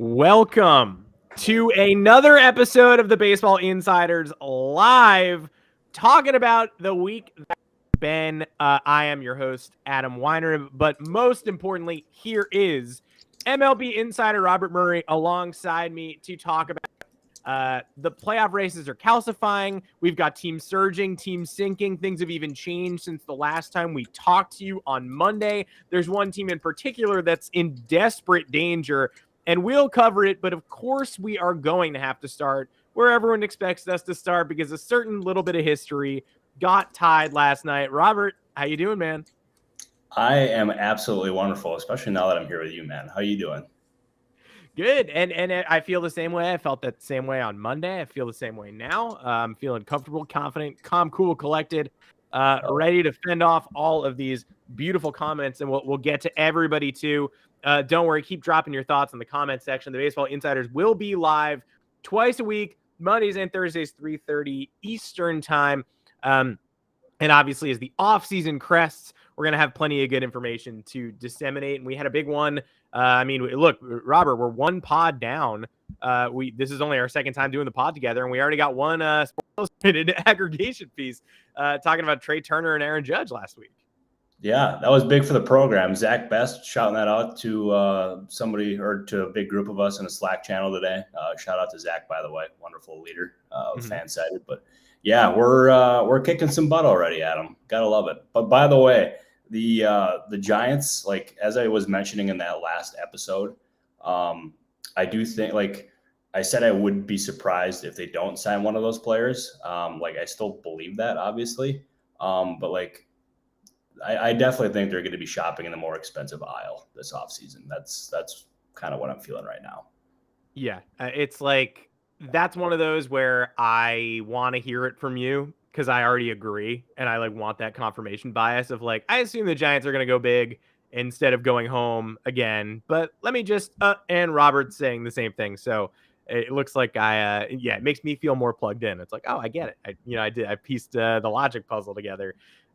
Welcome to another episode of the Baseball Insiders Live, talking about the week that's been. I am your host, Adam Weinrib, but most importantly, here is MLB Insider Robert Murray alongside me to talk about the playoff races are calcifying. We've got teams surging, teams sinking. Things have even changed since the last time we talked to you on Monday. There's one team in particular that's in desperate danger, and we'll cover it. But of course, we are going to have to start where everyone expects us to start, because a certain little bit of history got tied last night. Robert, how you doing, man? I am absolutely wonderful, especially now that I'm here with you, man. How you doing? Good. And I feel the same way. I felt that same way on Monday. I feel the same way now. I'm feeling comfortable, confident, calm, cool, collected, ready to fend off all of these beautiful comments. And we'll get to everybody too. Don't worry. Keep dropping your thoughts in the comment section. The Baseball Insiders will be live twice a week, Mondays and Thursdays, 3:30 Eastern time. And obviously, as the offseason crests, we're going to have plenty of good information to disseminate. And we had a big one. Look, Robert, we're one pod down. This is only our second time doing the pod together, and we already got one Sports Illustrated aggregation piece talking about Trey Turner and Aaron Judge last week. Yeah, that was big for the program. Zach Best shouting that out to somebody or to a big group of us in a Slack channel today. Shout out to Zach, by the way, wonderful leader of Fansided. But yeah, we're kicking some butt already, Adam. Gotta love it. But by the way, the Giants, like as I was mentioning in that last episode, I do think, like I said, I would be surprised if they don't sign one of those players. I still believe that, obviously, but like I definitely think they're going to be shopping in the more expensive aisle this offseason. That's kind of what I'm feeling right now. Yeah, it's like that's one of those where I want to hear it from you, because I already agree, and I want that confirmation bias of I assume the Giants are going to go big instead of going home again. But let me just and Robert's saying the same thing, so it looks like it makes me feel more plugged in. It's like, oh, I get it. I pieced the logic puzzle together.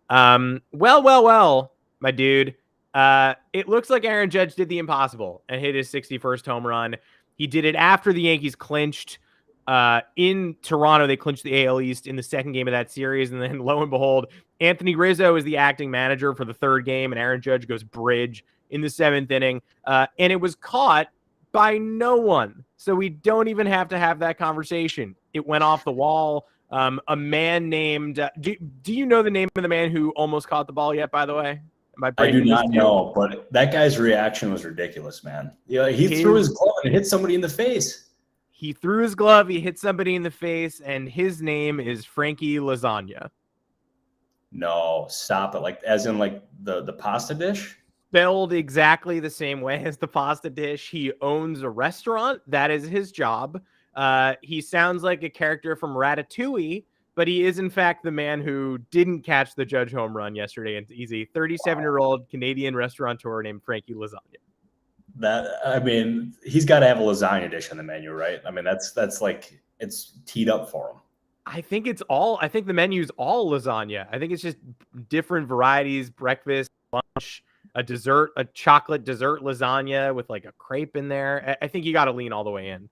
Well, my dude. It looks like Aaron Judge did the impossible and hit his 61st home run. He did it after the Yankees clinched. In Toronto, they clinched the AL East in the second game of that series. And then lo and behold, Anthony Rizzo is the acting manager for the third game, and Aaron Judge goes bridge in the seventh inning. And it was caught by no one. So we don't even have to have that conversation. It went off the wall. A man named, do you know the name of the man who almost caught the ball yet, by the way? I do not know, but that guy's reaction was ridiculous, man. Yeah, he threw his glove and hit somebody in the face. He threw his glove, he hit somebody in the face, and his name is Frankie Lasagna. No, stop it. Like, as in the pasta dish? Spelled exactly the same way as the pasta dish. He owns a restaurant. That is his job. He sounds like a character from Ratatouille, but he is, in fact, the man who didn't catch the Judge home run yesterday. And he's a 37-year-old Canadian restaurateur named Frankie Lasagna. He's got to have a lasagna dish on the menu, right? I mean, that's like it's teed up for him. I think the menu's all lasagna. I think it's just different varieties: breakfast, lunch, a dessert, a chocolate dessert lasagna with a crepe in there. I think you got to lean all the way in.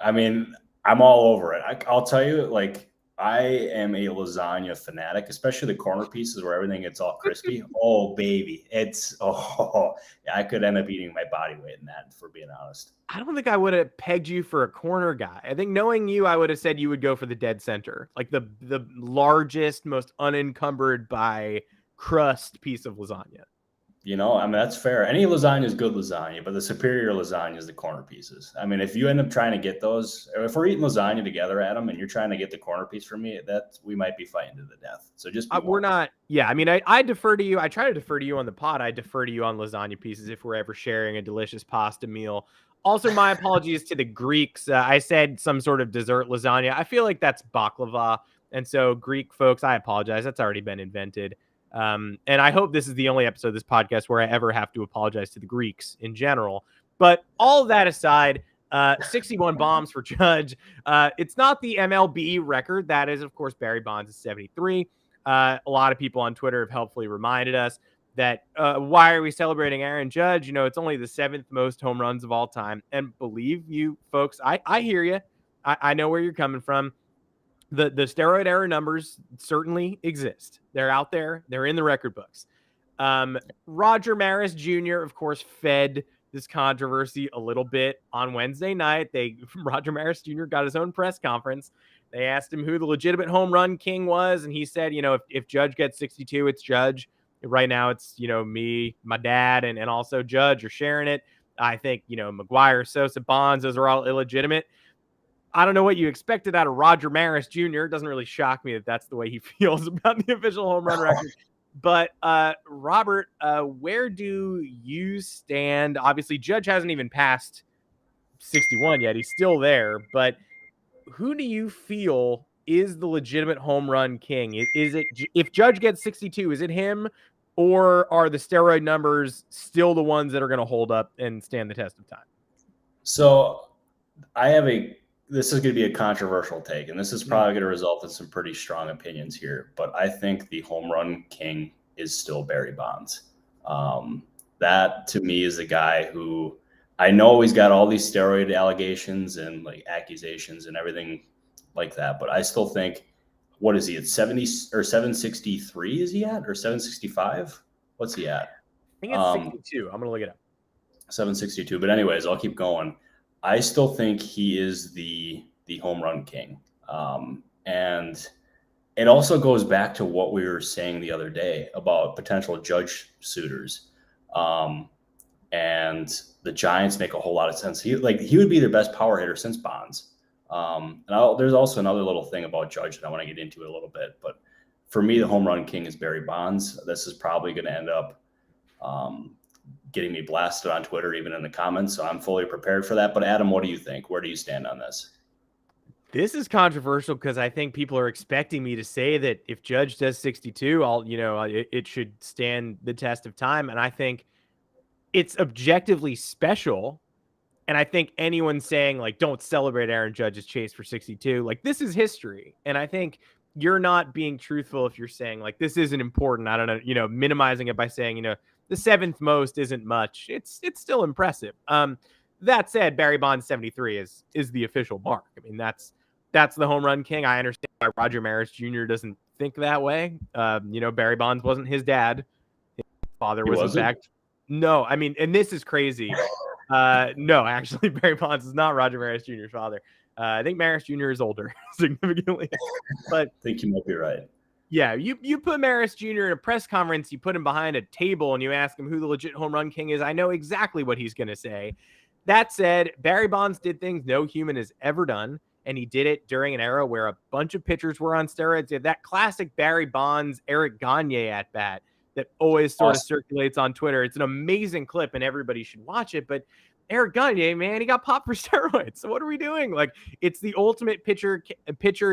I mean, I'm all over it. I'll tell you, I am a lasagna fanatic, especially the corner pieces where everything gets all crispy. Oh, baby. I could end up eating my body weight in that, for being honest. I don't think I would have pegged you for a corner guy. I think knowing you, I would have said you would go for the dead center, like the largest, most unencumbered by crust piece of lasagna. That's fair. Any lasagna is good lasagna, but the superior lasagna is the corner pieces. I mean, if you end up trying to get those, if we're eating lasagna together, Adam, and you're trying to get the corner piece from me, we might be fighting to the death. So just we're not. Yeah, I mean, I defer to you. I try to defer to you on the pod. I defer to you on lasagna pieces if we're ever sharing a delicious pasta meal. Also, my apologies to the Greeks. I said some sort of dessert lasagna. I feel like that's baklava, and so Greek folks, I apologize. That's already been invented. And I hope this is the only episode of this podcast where I ever have to apologize to the Greeks in general. But all of that aside, 61 bombs for Judge. It's not the MLB record. That is, of course, Barry Bonds' 73. A lot of people on Twitter have helpfully reminded us. that why are we celebrating Aaron Judge? You know, it's only the 7th most home runs of all time. And believe you folks, I hear you. I know where you're coming from. The steroid era numbers certainly exist. They're out there. They're in the record books. Roger Maris Jr., of course, fed this controversy a little bit on Wednesday night. Roger Maris Jr. got his own press conference. They asked him who the legitimate home run king was, and he said, you know, if Judge gets 62, it's Judge. Right now, it's, you know, me, my dad, and also Judge are sharing it. I think, you know, McGuire, Sosa, Bonds, those are all illegitimate. I don't know what you expected out of Roger Maris Jr. It doesn't really shock me that that's the way he feels about the official home run record. But Robert, where do you stand? Obviously, Judge hasn't even passed 61 yet. He's still there. But who do you feel is the legitimate home run king? Is it, if Judge gets 62, is it him? Or are the steroid numbers still the ones that are going to hold up and stand the test of time? So this is going to be a controversial take, and this is probably going to result in some pretty strong opinions here. But I think the home run king is still Barry Bonds. That to me is the guy who, I know he's got all these steroid allegations and like accusations and everything like that, but I still think, what is he at 70 or 763? Is he at, or 765? What's he at? I think it's 62. I'm going to look it up. 762. But anyways, I'll keep going. I still think he is the home run king. And it also goes back to what we were saying the other day about potential Judge suitors. And the Giants make a whole lot of sense. He would be their best power hitter since Bonds. And there's also another little thing about Judge that I want to get into a little bit. But for me, the home run king is Barry Bonds. This is probably going to end up getting me blasted on Twitter, even in the comments. So I'm fully prepared for that. But Adam, what do you think? Where do you stand on this? This is controversial because I think people are expecting me to say that if Judge does 62, it should stand the test of time. And I think it's objectively special. And I think anyone saying like, don't celebrate Aaron Judge's chase for 62, like this is history. And I think you're not being truthful if you're saying like, this isn't important. I don't know, minimizing it by saying, the 7th most isn't much. It's still impressive. That said, Barry Bonds 73 is the official mark. I mean, that's the home run king. I understand why Roger Maris Jr. doesn't think that way. Barry Bonds wasn't his dad. His father was, in fact. No, I mean, and this is crazy. No, actually, Barry Bonds is not Roger Maris Jr.'s father. I think Maris Jr. is older significantly. But I think you might be right. Yeah, you put Maris Jr. in a press conference, you put him behind a table, and you ask him who the legit home run king is. I know exactly what he's going to say. That said, Barry Bonds did things no human has ever done, and he did it during an era where a bunch of pitchers were on steroids. He had that classic Barry Bonds, Eric Gagne at bat that always sort of circulates on Twitter. It's an amazing clip, and everybody should watch it. But Eric Gagne, man, he got popped for steroids. So what are we doing? Like, it's the ultimate pitcher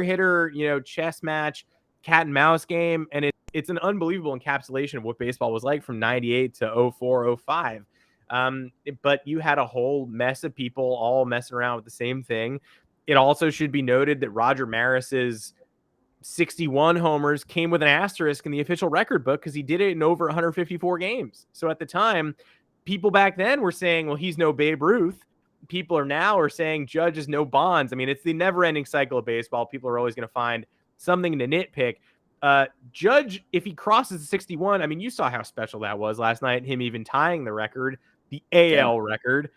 hitter, chess match, cat and mouse game, and it's an unbelievable encapsulation of what baseball was like from 98 to 04, 05. But you had a whole mess of people all messing around with the same thing. It also should be noted that Roger Maris's 61 homers came with an asterisk in the official record book because he did it in over 154 games. So at the time, people back then were saying, well, he's no Babe Ruth. People are saying Judge is no Bonds. I mean, it's the never-ending cycle of baseball. People are always going to find something to nitpick. Judge, if he crosses the 61, I mean, you saw how special that was last night, him even tying the record, the AL record.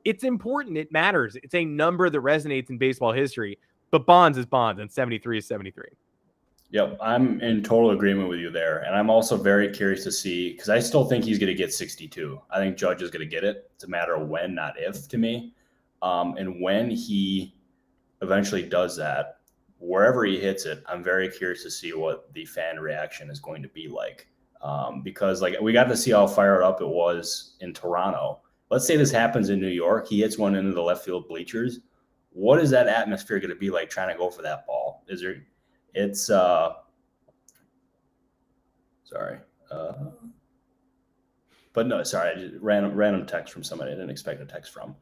It's important. It matters. It's a number that resonates in baseball history. But Bonds is Bonds, and 73 is 73. Yep, I'm in total agreement with you there. And I'm also very curious to see, because I still think he's going to get 62. I think Judge is going to get it. It's a matter of when, not if, to me. And when he eventually does that, wherever he hits it, I'm very curious to see what the fan reaction is going to be like. Because like we got to see how fired up it was in Toronto. Let's say this happens in New York. He hits one into the left field bleachers. What is that atmosphere going to be like trying to go for that ball? But no, sorry, I just random text from somebody I didn't expect a text from.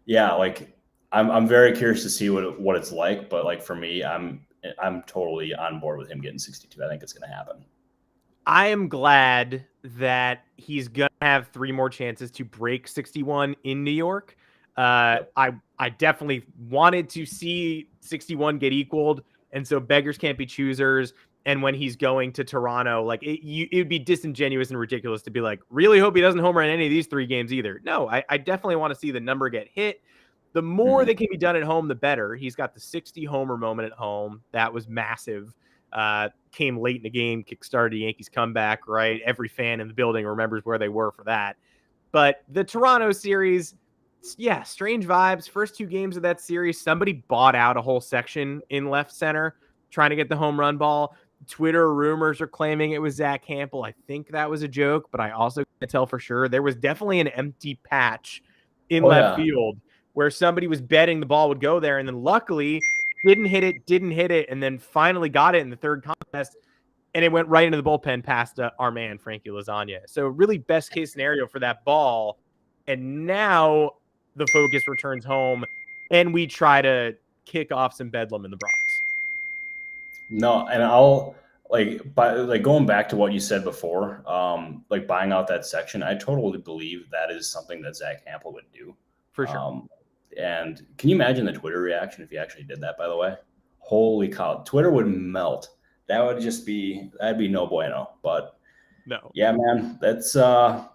Yeah, like I'm very curious to see what it's like. But like for me, I'm totally on board with him getting 62. I think it's going to happen. I am glad that he's going to have 3 more chances to break 61 in New York. Yep. I definitely wanted to see 61 get equaled, and so beggars can't be choosers. And when he's going to Toronto, like it would be disingenuous and ridiculous to be like, really hope he doesn't homer in any of these 3 games either. No, I definitely want to see the number get hit. The more that can be done at home, the better. He's got the 60 homer moment at home. That was massive. Came late in the game, kickstarted the Yankees comeback, right? Every fan in the building remembers where they were for that. But the Toronto series, yeah, strange vibes. First 2 games of that series, somebody bought out a whole section in left center trying to get the home run ball. Twitter rumors are claiming it was Zach Campbell. I think that was a joke, but I also can't tell for sure. There was definitely an empty patch in Oh left yeah. field where somebody was betting the ball would go there. And then luckily didn't hit it, and then finally got it in the third contest, and it went right into the bullpen past our man, Frankie Lasagna. So really best case scenario for that ball. And now the focus returns home, and we try to kick off some bedlam in the Bronx. No, and I'll like going back to what you said before, like buying out that section. I totally believe that is something that Zach Campbell would do. For sure. And can you imagine the Twitter reaction if he actually did that? By the way, holy cow, Twitter would melt. That'd be no bueno. But No. yeah, man, that's I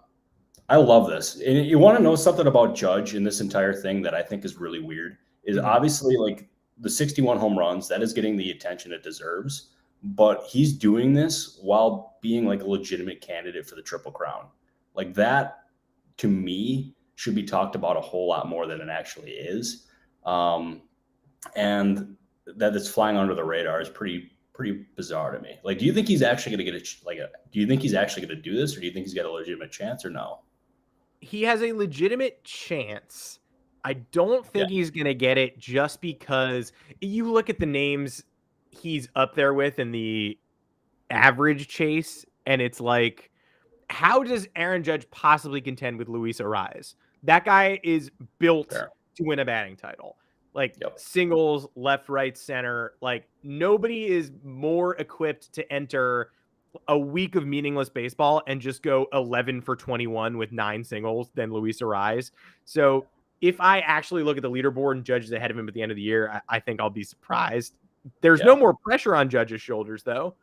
love this. And you want to know something about Judge in this entire thing that I think is really weird is obviously like the 61 home runs, that is getting the attention it deserves, but he's doing this while being like a legitimate candidate for the Triple Crown. Like that to me should be talked about a whole lot more than it actually is. And that it's flying under the radar is pretty bizarre to me. Like, do you think he's actually going to get do you think he's actually going to do this, or do you think he's got a legitimate chance or no? He has a legitimate chance. I don't think he's going to get it just because you look at the names he's up there with in the average chase, and it's like, how does Aaron Judge possibly contend with Luis Ariz? That guy is built to win a batting title. Like singles, left, right, center. Like nobody is more equipped to enter a week of meaningless baseball and just go 11 for 21 with 9 singles than Luis Ariz. So if I actually look at the leaderboard and Judge is ahead of him at the end of the year, I think I'll be surprised. There's no more pressure on Judge's shoulders, though.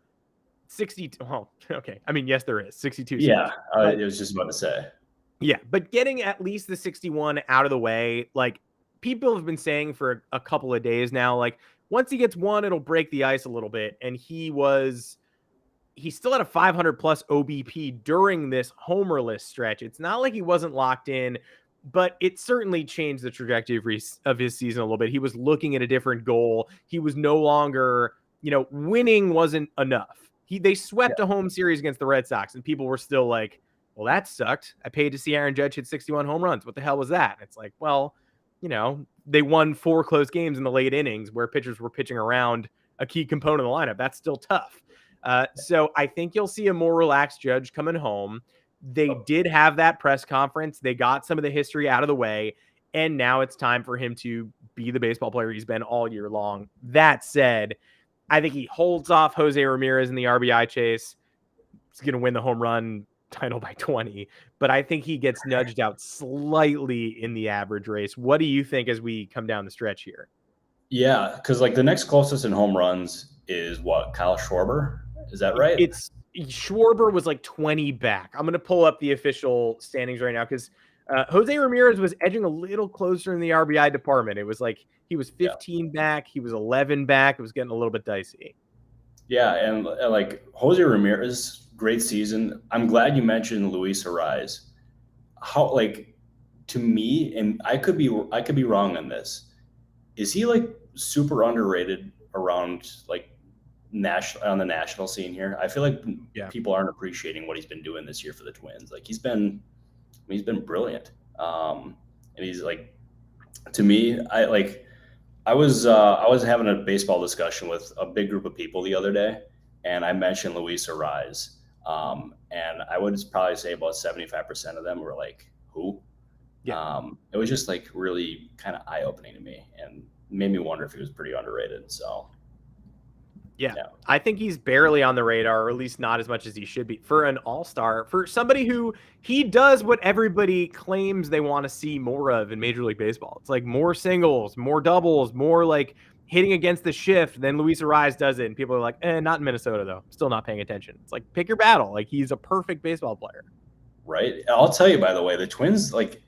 62. Oh, okay. I mean, yes, there is 62. Yeah, I was just about to say. Yeah, but getting at least the 61 out of the way, like people have been saying for a couple of days now, like once he gets one, it'll break the ice a little bit. And he still had a 500 plus OBP during this homerless stretch. It's not like he wasn't locked in, but it certainly changed the trajectory of his season a little bit. He was looking at a different goal. He was no longer, winning wasn't enough. They swept a home series against the Red Sox, and people were still like, well, that sucked. I paid to see Aaron Judge hit 61 home runs. What the hell was that? And it's like, well, they won 4 close games in the late innings where pitchers were pitching around a key component of the lineup. That's still tough. So I think you'll see a more relaxed Judge coming home. They did have that press conference. They got some of the history out of the way, and now it's time for him to be the baseball player he's been all year long. That said, I think he holds off Jose Ramirez in the RBI chase. He's going to win the home run title by 20, but I think he gets nudged out slightly in the average race. What do you think as we come down the stretch here? Yeah, because like the next closest in home runs is what, Kyle Schwarber? Is that right? It's Schwarber was like 20 back. I'm going to pull up the official standings right now because Jose Ramirez was edging a little closer in the RBI department. It was like he was 15 back. He was 11 back. It was getting a little bit dicey. Yeah, and like Jose Ramirez, great season. I'm glad you mentioned Luis Ariz. How, like, to me, and I could be wrong on this. Is he like super underrated around like on the national scene here? I feel like people aren't appreciating what he's been doing this year for the Twins. Like he's been brilliant. And he's like, to me, I was having a baseball discussion with a big group of people the other day, and I mentioned Luis Ariz. And I would probably say about 75% of them were like, who? Yeah. It was just like really kind of eye-opening to me and made me wonder if he was pretty underrated. So Yeah. I think he's barely on the radar, or at least not as much as he should be for an all-star, for somebody who he does what everybody claims they want to see more of in Major League Baseball. It's like more singles, more doubles, more like hitting against the shift. Then Luis Ariz does it, and people are like, not in Minnesota, though. Still not paying attention. It's like, pick your battle. Like, he's a perfect baseball player. Right. I'll tell you, by the way, the Twins, like,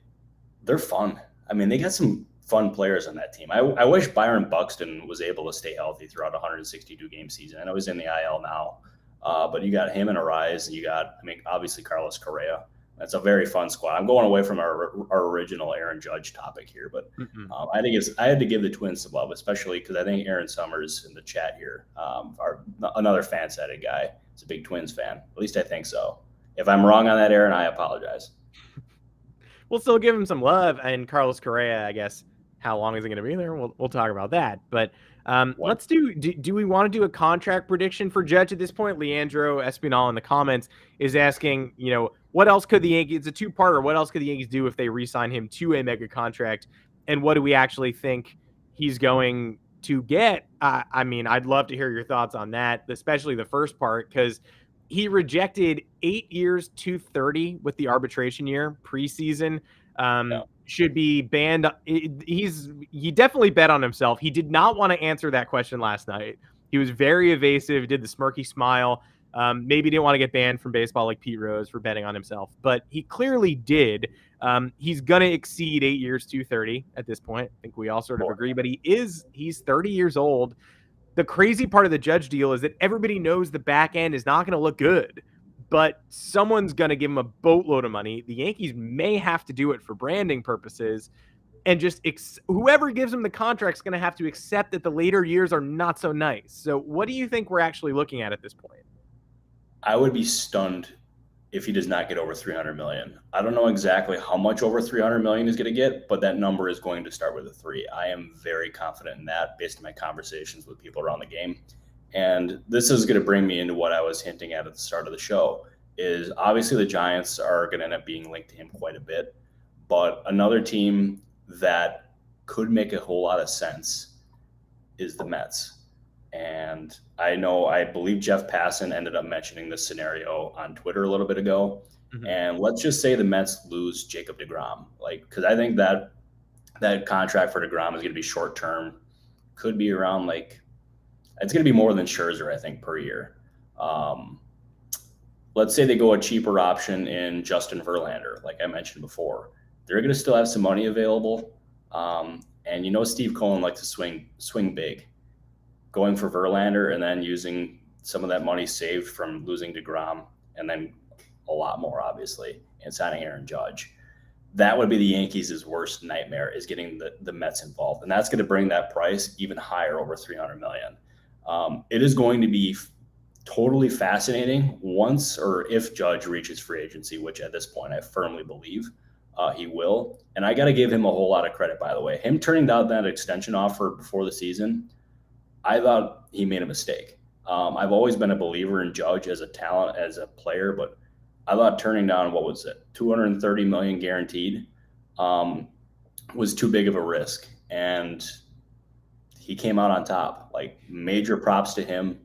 they're fun. I mean, they got some fun players on that team. I wish Byron Buxton was able to stay healthy throughout a 162-game season. I know he's in the IL now, but you got him and Ariz, and you got, obviously Carlos Correa. That's a very fun squad. I'm going away from our original Aaron Judge topic here, but I had to give the Twins some love, especially because I think Aaron Summers in the chat here, another Fansided guy, is a big Twins fan. At least I think so. If I'm wrong on that, Aaron, I apologize. We'll still give him some love. And Carlos Correa, I guess, how long is it going to be there? We'll talk about that. But let's do we want to do a contract prediction for Judge at this point? Leandro Espinal in the comments is asking, what else could the Yankees, it's a two-parter, what else could the Yankees do if they re-sign him to a mega contract? And what do we actually think he's going to get? I'd love to hear your thoughts on that, especially the first part, because he rejected 8 years, $230 with the arbitration year preseason. Should be banned. He definitely bet on himself. He did not want to answer that question last night. He was very evasive, did the smirky smile. Maybe didn't want to get banned from baseball like Pete Rose for betting on himself, but he clearly did. He's going to exceed 8 years, $230 at this point. I think we all sort of agree, but he's 30 years old. The crazy part of the Judge deal is that everybody knows the back end is not going to look good, but someone's going to give him a boatload of money. The Yankees may have to do it for branding purposes, and just whoever gives him the contract is going to have to accept that the later years are not so nice. So what do you think we're actually looking at this point? I would be stunned if he does not get over $300 million. I don't know exactly how much over $300 million he's going to get, but that number is going to start with a 3. I am very confident in that based on my conversations with people around the game. And this is going to bring me into what I was hinting at the start of the show, is obviously the Giants are going to end up being linked to him quite a bit. But another team that could make a whole lot of sense is the Mets. And I believe Jeff Passan ended up mentioning this scenario on Twitter a little bit ago. Mm-hmm. And let's just say the Mets lose Jacob deGrom, because I think that contract for deGrom is going to be short term, could be around it's going to be more than Scherzer, I think, per year. Let's say they go a cheaper option in Justin Verlander, like I mentioned before. They're going to still have some money available. And Steve Cohen likes to swing big. Going for Verlander and then using some of that money saved from losing deGrom, and then a lot more, obviously, and signing Aaron Judge. That would be the Yankees' worst nightmare, is getting the Mets involved. And that's going to bring that price even higher, over $300 million. It is going to be totally fascinating once or if Judge reaches free agency, which at this point I firmly believe he will. And I got to give him a whole lot of credit, by the way. Him turning down that extension offer before the season, I thought he made a mistake. I've always been a believer in Judge as a talent, as a player, but I thought turning down, what was it, $230 million guaranteed, was too big of a risk. And he came out on top. Major props to him.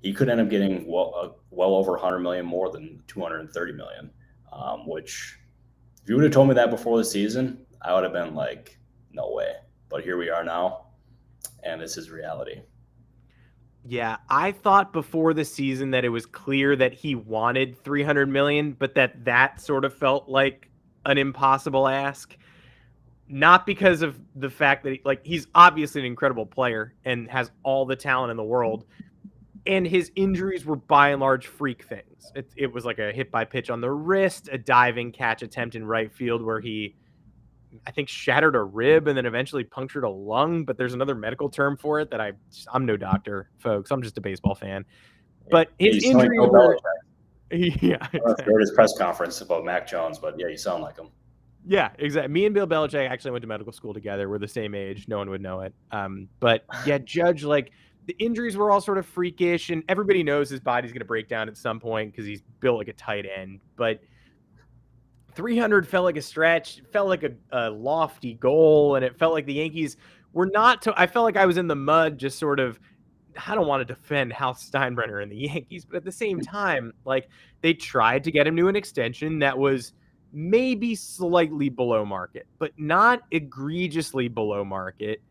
He could end up getting well over $100 million more than $230 million, which if you would have told me that before the season, I would have been like, no way. But here we are now, and this is reality. Yeah, I thought before the season that it was clear that he wanted $300 million, but that sort of felt like an impossible ask. Not because of the fact that he's obviously an incredible player and has all the talent in the world, and his injuries were by and large freak things. It was like a hit by pitch on the wrist, a diving catch attempt in right field where he, I think, shattered a rib and then eventually punctured a lung, but there's another medical term for it that I'm no doctor, folks. I'm just a baseball fan. But his injuries were... Yeah. I heard his press conference about Mac Jones, but yeah, you sound like him. Yeah, exactly. Me and Bill Belichick actually went to medical school together. We're the same age. No one would know it. But yeah, Judge, the injuries were all sort of freakish, and everybody knows his body's going to break down at some point because he's built like a tight end. But 300 felt like a stretch, felt like a lofty goal, and it felt like the Yankees were not. I felt like I was in the mud, just sort of I don't want to defend Hal Steinbrenner and the Yankees, but at the same time, like, they tried to get him to an extension that was maybe slightly below market, but not egregiously below market.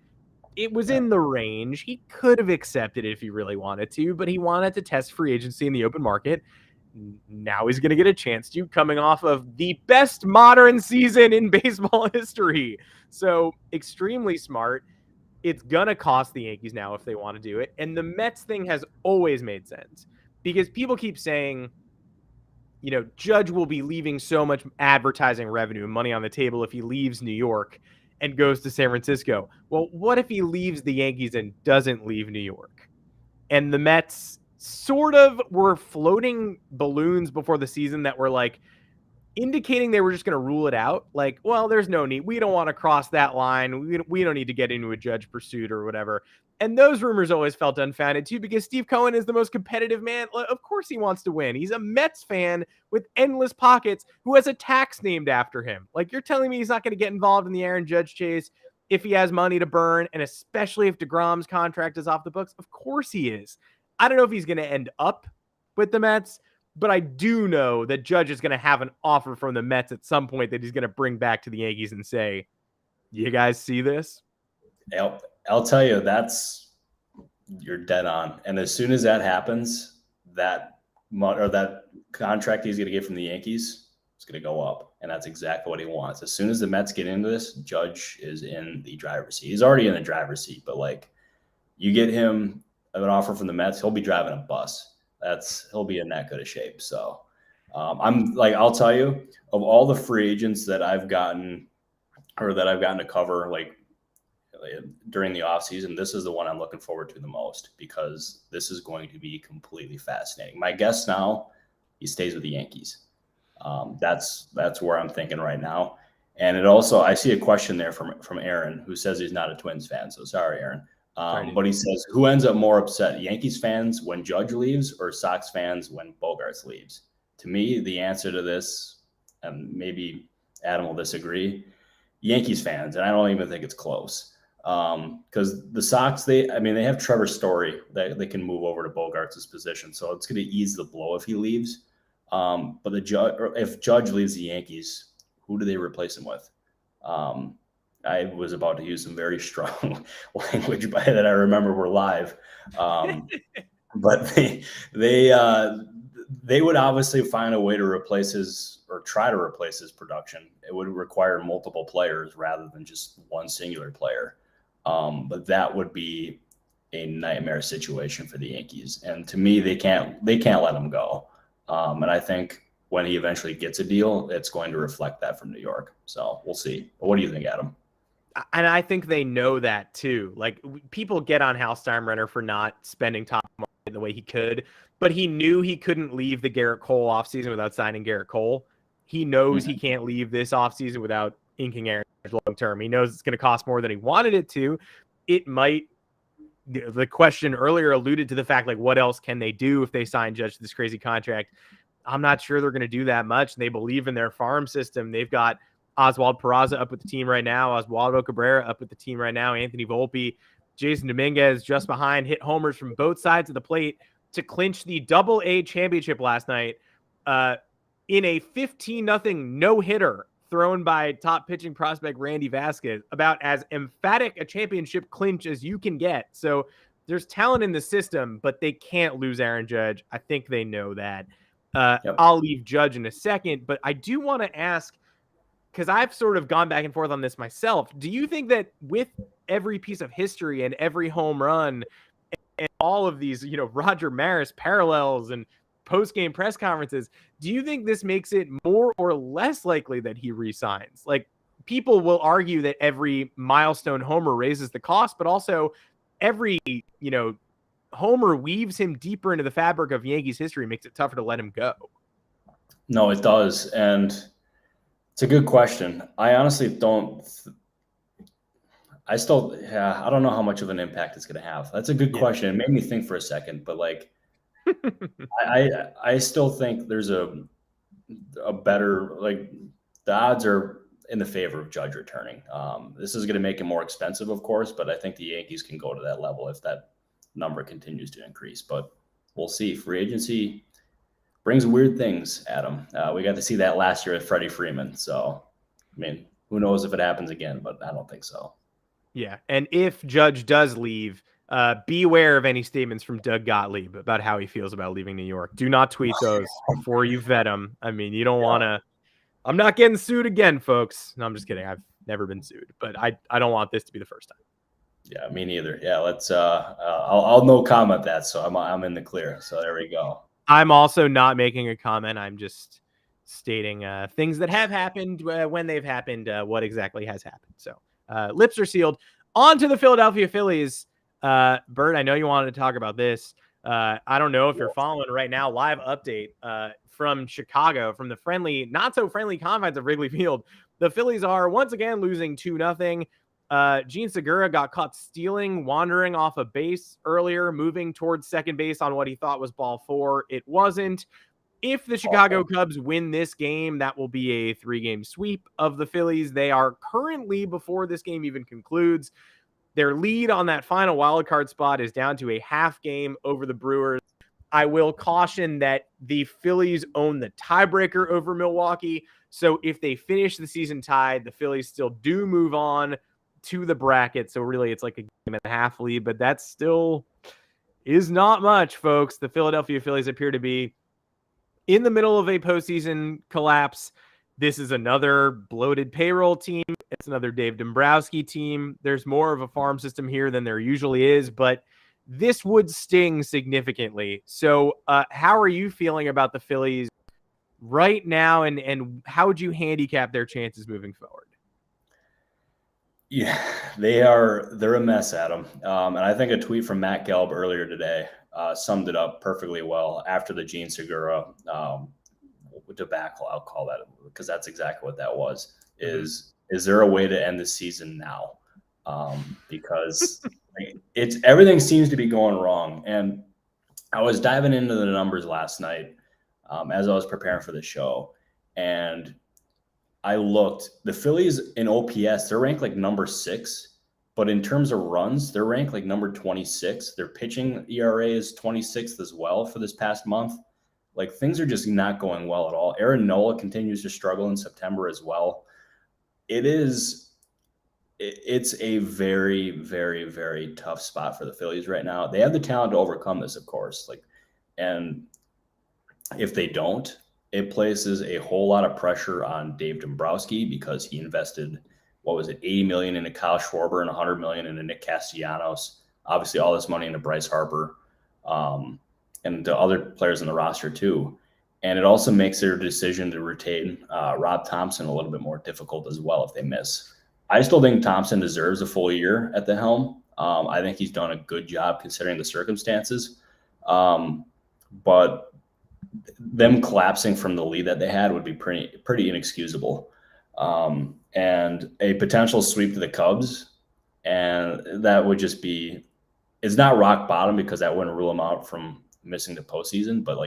It was in the range. He could have accepted it if he really wanted to, but he wanted to test free agency in the open market. Now he's going to get a chance to, coming off of the best modern season in baseball history. So extremely smart. It's going to cost the Yankees now if they want to do it. And the Mets thing has always made sense because people keep saying, you know, Judge will be leaving so much advertising revenue and money on the table if he leaves New York and goes to San Francisco. Well, what if he leaves the Yankees and doesn't leave New York? And the Mets sort of were floating balloons before the season that were like indicating they were just going to rule it out. Like, well, there's no need. We don't want to cross that line. We don't need to get into a Judge pursuit or whatever. And those rumors always felt unfounded too, because Steve Cohen is the most competitive man. Of course he wants to win. He's a Mets fan with endless pockets who has a tax named after him. Like, you're telling me he's not going to get involved in the Aaron Judge chase if he has money to burn, and especially if DeGrom's contract is off the books? Of course he is. I don't know if he's going to end up with the Mets, but I do know that Judge is going to have an offer from the Mets at some point that he's going to bring back to the Yankees and say, you guys see this? I'll tell you, you're dead on. And as soon as that happens, that contract he's going to get from the Yankees is going to go up. And that's exactly what he wants. As soon as the Mets get into this, Judge is in the driver's seat. He's already in the driver's seat, but like, you get him an offer from the Mets, he'll be driving a bus. He'll be in that good of shape. So I'll tell you, of all the free agents that I've gotten to cover, like, during the offseason, this is the one I'm looking forward to the most, because this is going to be completely fascinating. My guess now, he stays with the Yankees. That's where I'm thinking right now. And it also, I see a question there from Aaron, who says he's not a Twins fan. So sorry, Aaron. But he says, who ends up more upset, Yankees fans when Judge leaves or Sox fans when Bogaerts leaves? To me, the answer to this, and maybe Adam will disagree, Yankees fans, and I don't even think it's close. Because the Sox, they have Trevor Story that they can move over to Bogaerts' position, so it's going to ease the blow if he leaves. But if Judge leaves the Yankees, who do they replace him with? I was about to use some very strong language that I remember were live, but they would obviously find a way to replace try to replace his production. It would require multiple players rather than just one singular player. But that would be a nightmare situation for the Yankees. And to me, they can't let him go. And I think when he eventually gets a deal, it's going to reflect that from New York. So we'll see. But what do you think, Adam? And I think they know that too. Like, people get on Hal Steinbrenner for not spending top market the way he could, but he knew he couldn't leave the Garrett Cole offseason without signing Garrett Cole. He knows he can't leave this offseason without inking Aaron Judge long term. He knows it's going to cost more than he wanted it to. It might. The question earlier alluded to the fact, like, what else can they do if they sign Judge to this crazy contract? I'm not sure they're going to do that much. They believe in their farm system. They've got Oswald Peraza up with the team right now. Oswaldo Cabrera up with the team right now. Anthony Volpe, Jason Dominguez just behind, hit homers from both sides of the plate to clinch the Double-A championship last night in a 15-0 no-hitter thrown by top pitching prospect Randy Vasquez. About as emphatic a championship clinch as you can get. So there's talent in the system, but they can't lose Aaron Judge. I think they know that. Yep. I'll leave Judge in a second, but I do want to ask, because I've sort of gone back and forth on this myself. Do you think that with every piece of history and every home run and all of these, Roger Maris parallels and post-game press conferences, do you think this makes it more or less likely that he resigns? Like, people will argue that every milestone homer raises the cost, but also every, homer weaves him deeper into the fabric of Yankees history, makes it tougher to let him go. No, it does. And it's a good question. I honestly don't. I don't know how much of an impact it's going to have. That's a good question. It made me think for a second, but like, I still think there's a better, like, the odds are in the favor of Judge returning. This is going to make it more expensive, of course, but I think the Yankees can go to that level if number continues to increase. But we'll see. Free agency brings weird things, Adam. We got to see that last year with Freddie Freeman. So, I mean, who knows if it happens again, but I don't think so. Yeah. And if Judge does leave, beware of any statements from Doug Gottlieb about how he feels about leaving New York. Do not tweet those before you vet him. I mean, you don't want to. I'm not getting sued again, folks. No, I'm just kidding. I've never been sued, but I don't want this to be the first time. Yeah, me neither. Yeah, let's. I'll no comment that, so I'm in the clear. So there we go. I'm also not making a comment. I'm just stating things that have happened when they've happened. What exactly has happened? So lips are sealed. On to the Philadelphia Phillies. Bert, I know you wanted to talk about this. I don't know if you're following right now. Live update from Chicago, from the not so friendly confines of Wrigley Field. The Phillies are once again losing 2-0. Gene Segura got caught stealing, wandering off a base earlier, moving towards second base on what he thought was ball 4. It wasn't. If the Chicago Cubs win this game, that will be a 3-game sweep of the Phillies. They are currently, before this game even concludes, their lead on that final wildcard spot is down to a half game over the Brewers. I will caution that the Phillies own the tiebreaker over Milwaukee. So if they finish the season tied, the Phillies still do move on to the bracket. So really it's like a game and a half lead, but that still is not much, folks. The Philadelphia Phillies appear to be in the middle of a postseason collapse. This is another bloated payroll team. It's another Dave Dombrowski team. There's more of a farm system here than there usually is, but this would sting significantly. So how are you feeling about the Phillies right now, and how would you handicap their chances moving forward? Yeah, they're a mess, Adam. And I think a tweet from Matt Gelb earlier today summed it up perfectly well after the Gene Segura debacle, I'll call that, because that's exactly what that was. Is there a way to end the season now? Because everything seems to be going wrong. And I was diving into the numbers last night as I was preparing for the show, and I looked. The Phillies in OPS, they're ranked like number 6, but in terms of runs, they're ranked like number 26. Their pitching ERA is 26th as well for this past month. Like, things are just not going well at all. Aaron Nola continues to struggle in September as well. It's a very, very, very tough spot for the Phillies right now. They have the talent to overcome this, of course. And if they don't, it places a whole lot of pressure on Dave Dombrowski, because he invested, $80 million into Kyle Schwarber and $100 million into Nick Castellanos. Obviously, all this money into Bryce Harper. And the other players in the roster too. And it also makes their decision to retain Rob Thompson a little bit more difficult as well if they miss. I still think Thompson deserves a full year at the helm. I think he's done a good job considering the circumstances. But them collapsing from the lead that they had would be pretty inexcusable. And a potential sweep to the Cubs, and that would just be, it's not rock bottom because that wouldn't rule them out from missing the postseason, but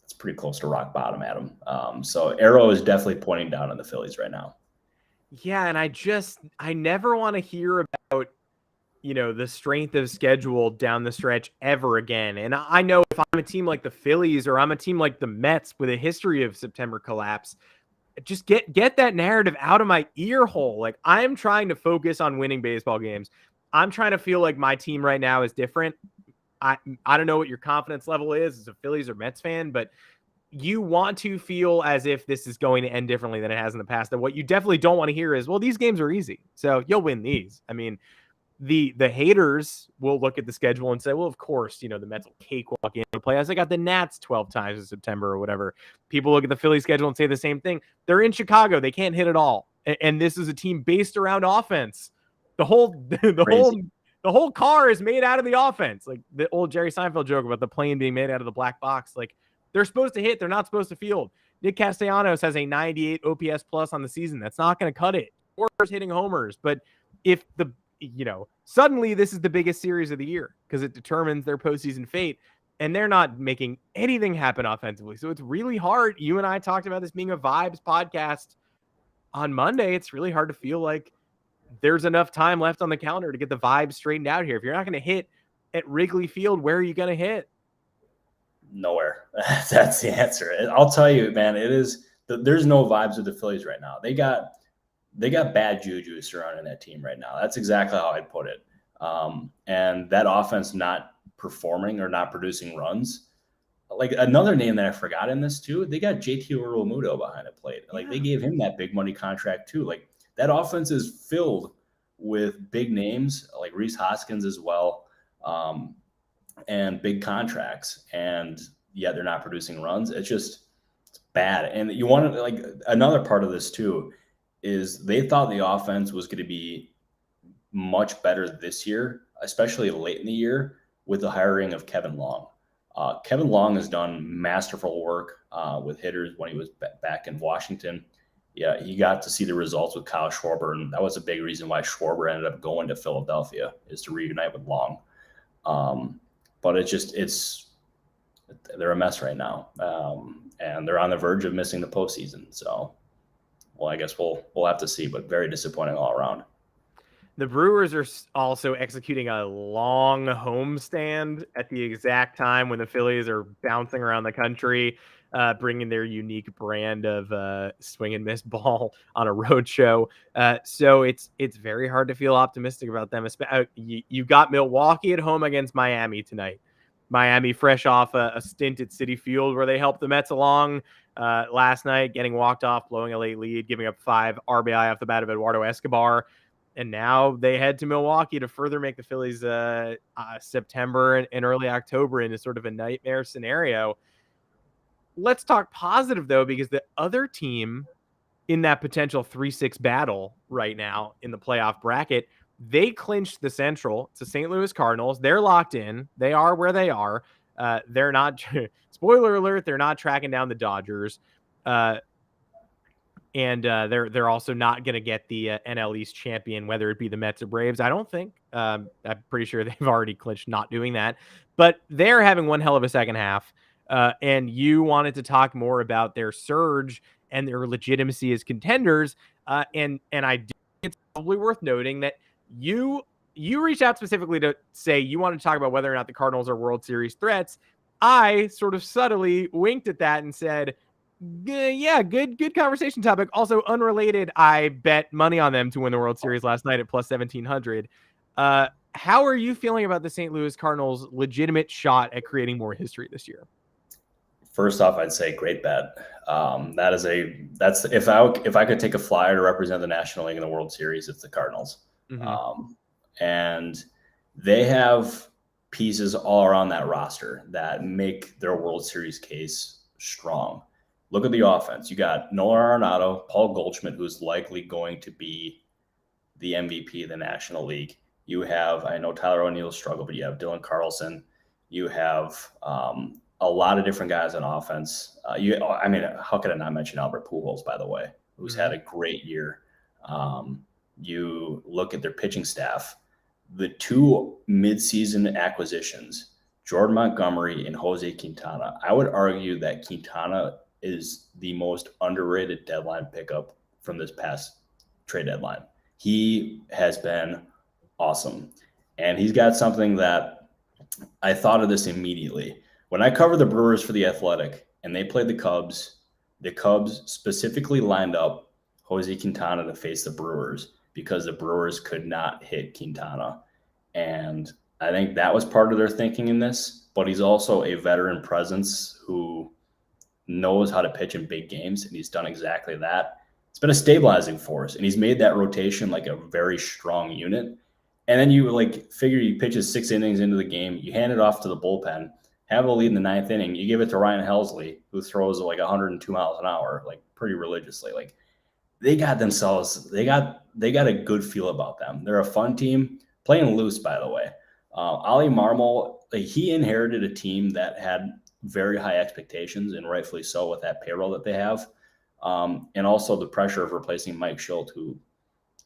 it's pretty close to rock bottom, Adam. So arrow is definitely pointing down on the Phillies right now. Yeah, and I never want to hear about, the strength of schedule down the stretch ever again. And I know if I'm a team like the Phillies or I'm a team like the Mets with a history of September collapse, just get that narrative out of my ear hole. Like, I'm trying to focus on winning baseball games. I'm trying to feel like my team right now is different. I don't know what your confidence level is as a Phillies or Mets fan, but you want to feel as if this is going to end differently than it has in the past. And what you definitely don't want to hear is, well, these games are easy, so you'll win these. I mean, the haters will look at the schedule and say, well, of course, the Mets will cakewalk into the playoffs. They got the Nats 12 times in September or whatever. People look at the Phillies schedule and say the same thing. They're in Chicago. They can't hit at all. And this is a team based around offense. The whole car is made out of the offense. Like the old Jerry Seinfeld joke about the plane being made out of the black box. Like, they're supposed to hit. They're not supposed to field. Nick Castellanos has a 98 OPS plus on the season. That's not going to cut it. Or hitting homers. But if suddenly this is the biggest series of the year because it determines their postseason fate, and they're not making anything happen offensively. So it's really hard. You and I talked about this being a vibes podcast on Monday. It's really hard to feel like there's enough time left on the calendar to get the vibes straightened out here. If you're not going to hit at Wrigley Field, where are you going to hit? Nowhere. That's the answer. I'll tell you, man, there's no vibes with the Phillies right now. They got bad juju surrounding that team right now. That's exactly how I'd put it. And that offense not performing or not producing runs. Like another name that I forgot in this too, they got JT Realmuto behind the plate. Like they gave him that big money contract too. Like that offense is filled with big names like Rhys Hoskins as well, and big contracts. And yet they're not producing runs. It's bad. And you want to like another part of this too is they thought the offense was going to be much better this year, especially late in the year with the hiring of Kevin Long. Kevin Long has done masterful work with hitters when he was back in Washington. Yeah, he got to see the results with Kyle Schwarber, and that was a big reason why Schwarber ended up going to Philadelphia, is to reunite with Long. But they're a mess right now, and they're on the verge of missing the postseason. So, well, I guess we'll have to see, but very disappointing all around. The Brewers are also executing a long homestand at the exact time when the Phillies are bouncing around the country, bringing their unique brand of swing and miss ball on a road show. So it's very hard to feel optimistic about them. You've got Milwaukee at home against Miami tonight. Miami fresh off a stint at Citi Field where they helped the Mets along last night, getting walked off, blowing a late lead, giving up 5 RBI off the bat of Eduardo Escobar. And now they head to Milwaukee to further make the Phillies September and early October into sort of a nightmare scenario. Let's talk positive, though, because the other team in that potential 3-6 battle right now in the playoff bracket, they clinched the Central. It's the St. Louis Cardinals. They're locked in. They are where they are. They're not, spoiler alert, they're not tracking down the Dodgers. And they're also not going to get the NL East champion, whether it be the Mets or Braves. I don't think. I'm pretty sure they've already clinched not doing that. But they're having one hell of a second half. And you wanted to talk more about their surge and their legitimacy as contenders. And I do think it's probably worth noting that you reached out specifically to say you wanted to talk about whether or not the Cardinals are World Series threats. I sort of subtly winked at that and said, yeah, good conversation topic. Also unrelated, I bet money on them to win the World Series last night at plus 1,700. How are you feeling about the St. Louis Cardinals' legitimate shot at creating more history this year? First off, I'd say great bet. That's if I could take a flyer to represent the National League in the World Series, it's the Cardinals. Mm-hmm. And they have pieces all around that roster that make their World Series case strong. Look at the offense. You got Nolan Arenado, Paul Goldschmidt, who's likely going to be the MVP of the National League. You have, I know Tyler O'Neill struggled, but you have Dylan Carlson. You have a lot of different guys on offense. How could I not mention Albert Pujols, by the way, who's had a great year. You look at their pitching staff. The 2 midseason acquisitions, Jordan Montgomery and Jose Quintana. I would argue that Quintana is the most underrated deadline pickup from this past trade deadline. He has been awesome. And he's got something that I thought of this immediately. When I covered the Brewers for The Athletic and they played the Cubs specifically lined up Jose Quintana to face the Brewers because the Brewers could not hit Quintana. And I think that was part of their thinking in this, but he's also a veteran presence who knows how to pitch in big games, and he's done exactly that. It's been a stabilizing force, and he's made that rotation like a very strong unit. And then you figure he pitches 6 innings into the game, you hand it off to the bullpen, have a lead in the 9th inning, you give it to Ryan Helsley, who throws 102 miles an hour, pretty religiously. They got a good feel about them. They're a fun team, playing loose, by the way. Ollie Marmol, he inherited a team that had very high expectations, and rightfully so with that payroll that they have. And also the pressure of replacing Mike Schilt, who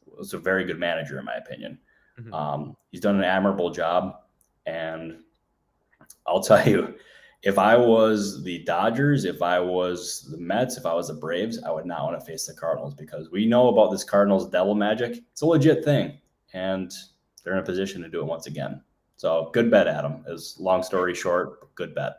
was a very good manager, in my opinion. Mm-hmm. He's done an admirable job. And I'll tell you, if I was the Dodgers, if I was the Mets, if I was the Braves, I would not want to face the Cardinals, because we know about this Cardinals devil magic. It's a legit thing, and they're in a position to do it once again. So good bet, Adam. Is long story short, good bet.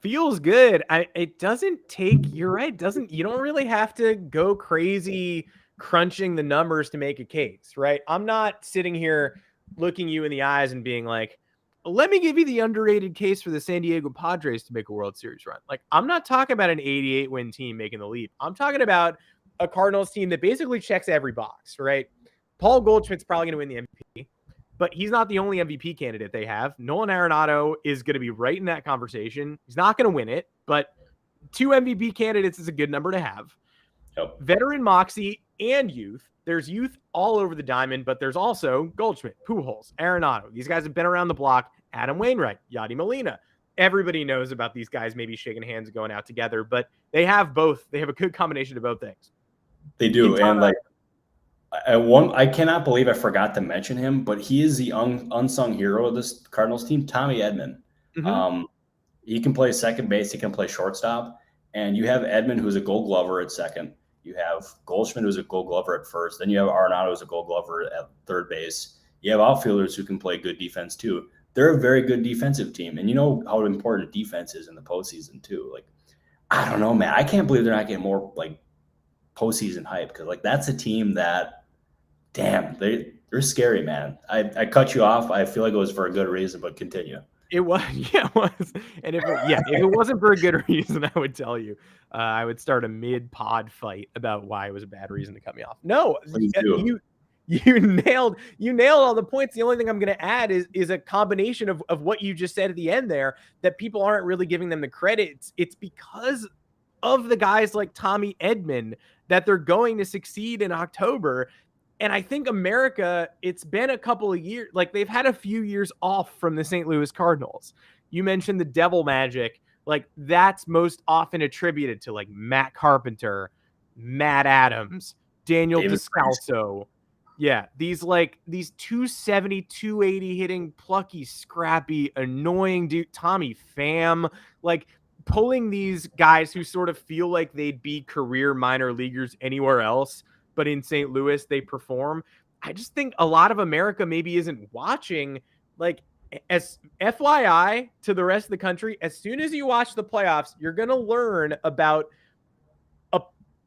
Feels good. It doesn't take, you're right. You don't really have to go crazy crunching the numbers to make a case, right? I'm not sitting here looking you in the eyes and being like, let me give you the underrated case for the San Diego Padres to make a World Series run. Like, I'm not talking about an 88 win team making the leap. I'm talking about a Cardinals team that basically checks every box, right? Paul Goldschmidt's probably going to win the MVP. But he's not the only MVP candidate they have. Nolan Arenado is going to be right in that conversation. He's not going to win it, but 2 MVP candidates is a good number to have. Yep. Veteran moxie and youth. There's youth all over the diamond, but there's also Goldschmidt, Pujols, Arenado. These guys have been around the block. Adam Wainwright, Yadi Molina. Everybody knows about these guys maybe shaking hands and going out together, but they have both. They have a good combination of both things. They do. And like, I cannot believe I forgot to mention him, but he is the unsung hero of this Cardinals team, Tommy Edman. Mm-hmm. He can play second base. He can play shortstop. And you have Edman, who's a Gold Glover at second. You have Goldschmidt, who's a Gold Glover at first. Then you have Arenado, who's a Gold Glover at third base. You have outfielders who can play good defense too. They're a very good defensive team. And you know how important defense is in the postseason too. Like, I don't know, man. I can't believe they're not getting more like postseason hype, because like that's a team that, damn, they're scary, man. I cut you off. I feel like it was for a good reason, but continue. It was, yeah, it was. And if it wasn't for a good reason, I would tell you. I would start a mid-pod fight about why it was a bad reason to cut me off. No, you nailed all the points. The only thing I'm going to add is a combination of what you just said at the end there, that people aren't really giving them the credit. It's because of the guys like Tommy Edman that they're going to succeed in October. And I think America, it's been a couple of years, like they've had a few years off from the St. Louis Cardinals. You mentioned the devil magic, like that's most often attributed to like Matt Carpenter, Matt Adams, Daniel Descalso. Yeah, these 270, 280 hitting, plucky, scrappy, annoying dude, Tommy Pham, like pulling these guys who sort of feel like they'd be career minor leaguers anywhere else, but in St. Louis, they perform. I just think a lot of America maybe isn't watching. Like, as FYI to the rest of the country, as soon as you watch the playoffs, you're going to learn about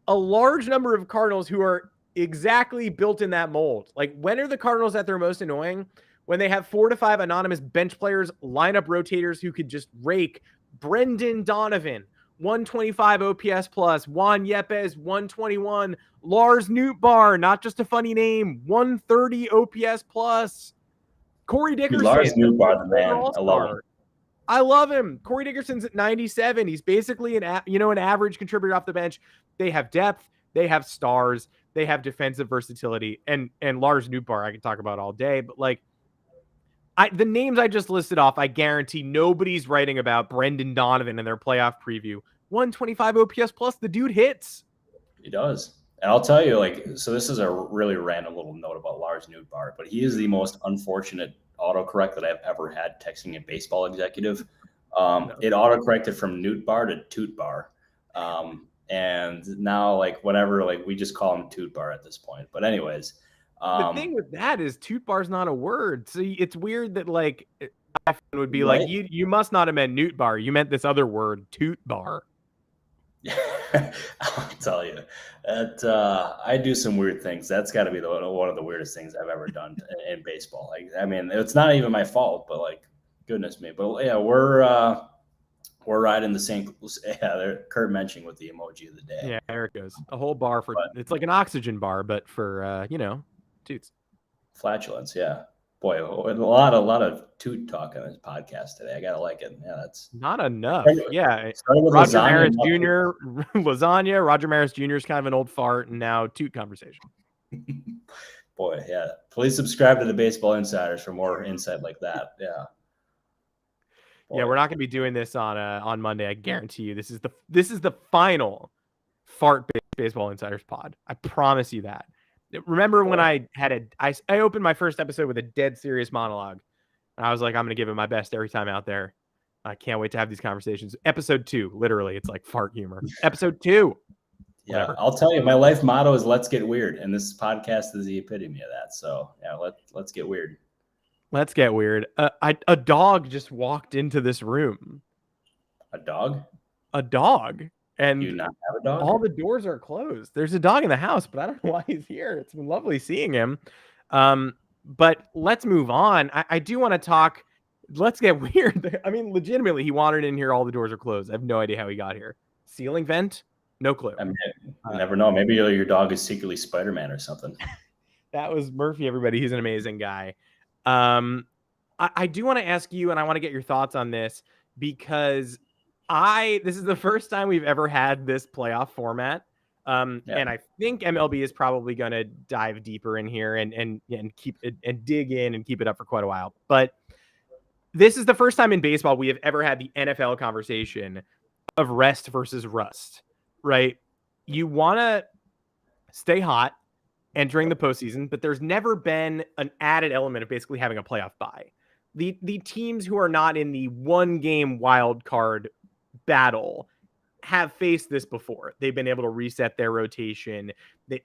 a large number of Cardinals who are exactly built in that mold. Like, when are the Cardinals at their most annoying? When they have 4 to 5 anonymous bench players, lineup rotators who could just rake. Brendan Donovan, 125 OPS plus, Juan Yepes, 121, Lars Nootbaar, not just a funny name, 130 OPS plus, Corey Dickerson. Lars Nootbaar, the man. I love him. Corey Dickerson's at 97. He's basically an average contributor off the bench. They have depth. They have stars. They have defensive versatility. And Lars Nootbaar, I can talk about all day, but like, the names I just listed off, I guarantee nobody's writing about Brendan Donovan in their playoff preview. 125 OPS plus, the dude hits. He does. And I'll tell you, like, so this is a really random little note about Lars Nootbaar, but he is the most unfortunate autocorrect that I've ever had texting a baseball executive. It autocorrected from Nootbaar to Tootbar. And now, like, whenever, like, we just call him Tootbar at this point. But anyways. The thing with that is Tootbar's not a word. So it's weird that like would be right? Like you must not have meant Nootbaar. You meant this other word, Tootbar. I'll tell you that I do some weird things. That's got to be one of the weirdest things I've ever done in baseball. Like, I mean, it's not even my fault, but like, goodness me. But yeah, we're riding the same. Yeah, Kurt mentioning with the emoji of the day. Yeah, there it goes. A whole bar it's like an oxygen bar, but for toots. Flatulence, yeah. Boy, a lot of toot talk on this podcast today. I gotta like it. Yeah, that's not enough. Yeah, Roger Maris Jr. lasagna. Roger Maris Jr. is kind of an old fart, and now toot conversation. Boy, yeah. Please subscribe to the Baseball Insiders for more insight like that. Yeah. Boy. Yeah, we're not going to be doing this on Monday. I guarantee you. This is the final fart Baseball Insiders pod. I promise you that. Remember when I opened my first episode with a dead serious monologue, and I was like, I'm going to give it my best every time out there. I can't wait to have these conversations. Episode 2, literally, it's like fart humor. Episode 2. Yeah, whatever. I'll tell you, my life motto is "Let's get weird," and this podcast is the epitome of that. So yeah, let's get weird. Let's get weird. A dog just walked into this room. A dog? A dog. Do you And not have a dog? all the doors are closed. There's a dog in the house, but I don't know why he's here. It's been lovely seeing him. But let's move on. I do want to talk. Let's get weird. I mean, legitimately, he wandered in here. All the doors are closed. I have no idea how he got here. Ceiling vent? No clue. I mean, you never know. Maybe your dog is secretly Spider-Man or something. That was Murphy, everybody. He's an amazing guy. I do want to ask you, and I want to get your thoughts on this, because this is the first time we've ever had this playoff format. And I think MLB is probably going to dive deeper in here and keep it and dig in and keep it up for quite a while. But this is the first time in baseball we have ever had the NFL conversation of rest versus rust, right? You want to stay hot entering the postseason, but there's never been an added element of basically having a playoff bye. The teams who are not in the one game wild card battle have faced this before. They've been able to reset their rotation.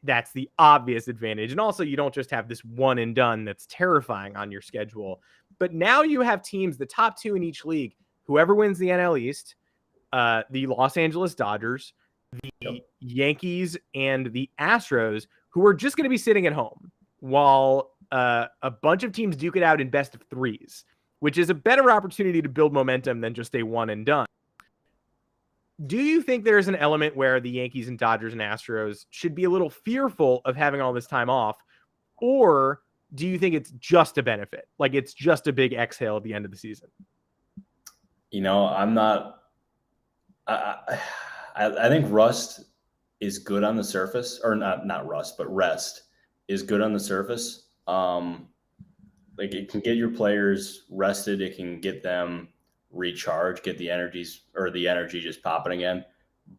That's the obvious advantage. And also, you don't just have this one and done that's terrifying on your schedule. But now you have teams, the top two in each league, whoever wins the NL East, the Los Angeles Dodgers, the Yankees, and the Astros, who are just going to be sitting at home while a bunch of teams duke it out in best of threes, which is a better opportunity to build momentum than just a one and done. Do you think there's an element where the Yankees and Dodgers and Astros should be a little fearful of having all this time off? Or do you think it's just a benefit? Like it's just a big exhale at the end of the season? I'm not. I think rust is good on the surface, or not rust, but rest is good on the surface. Like it can get your players rested. It can get them recharge, get the energy just popping again.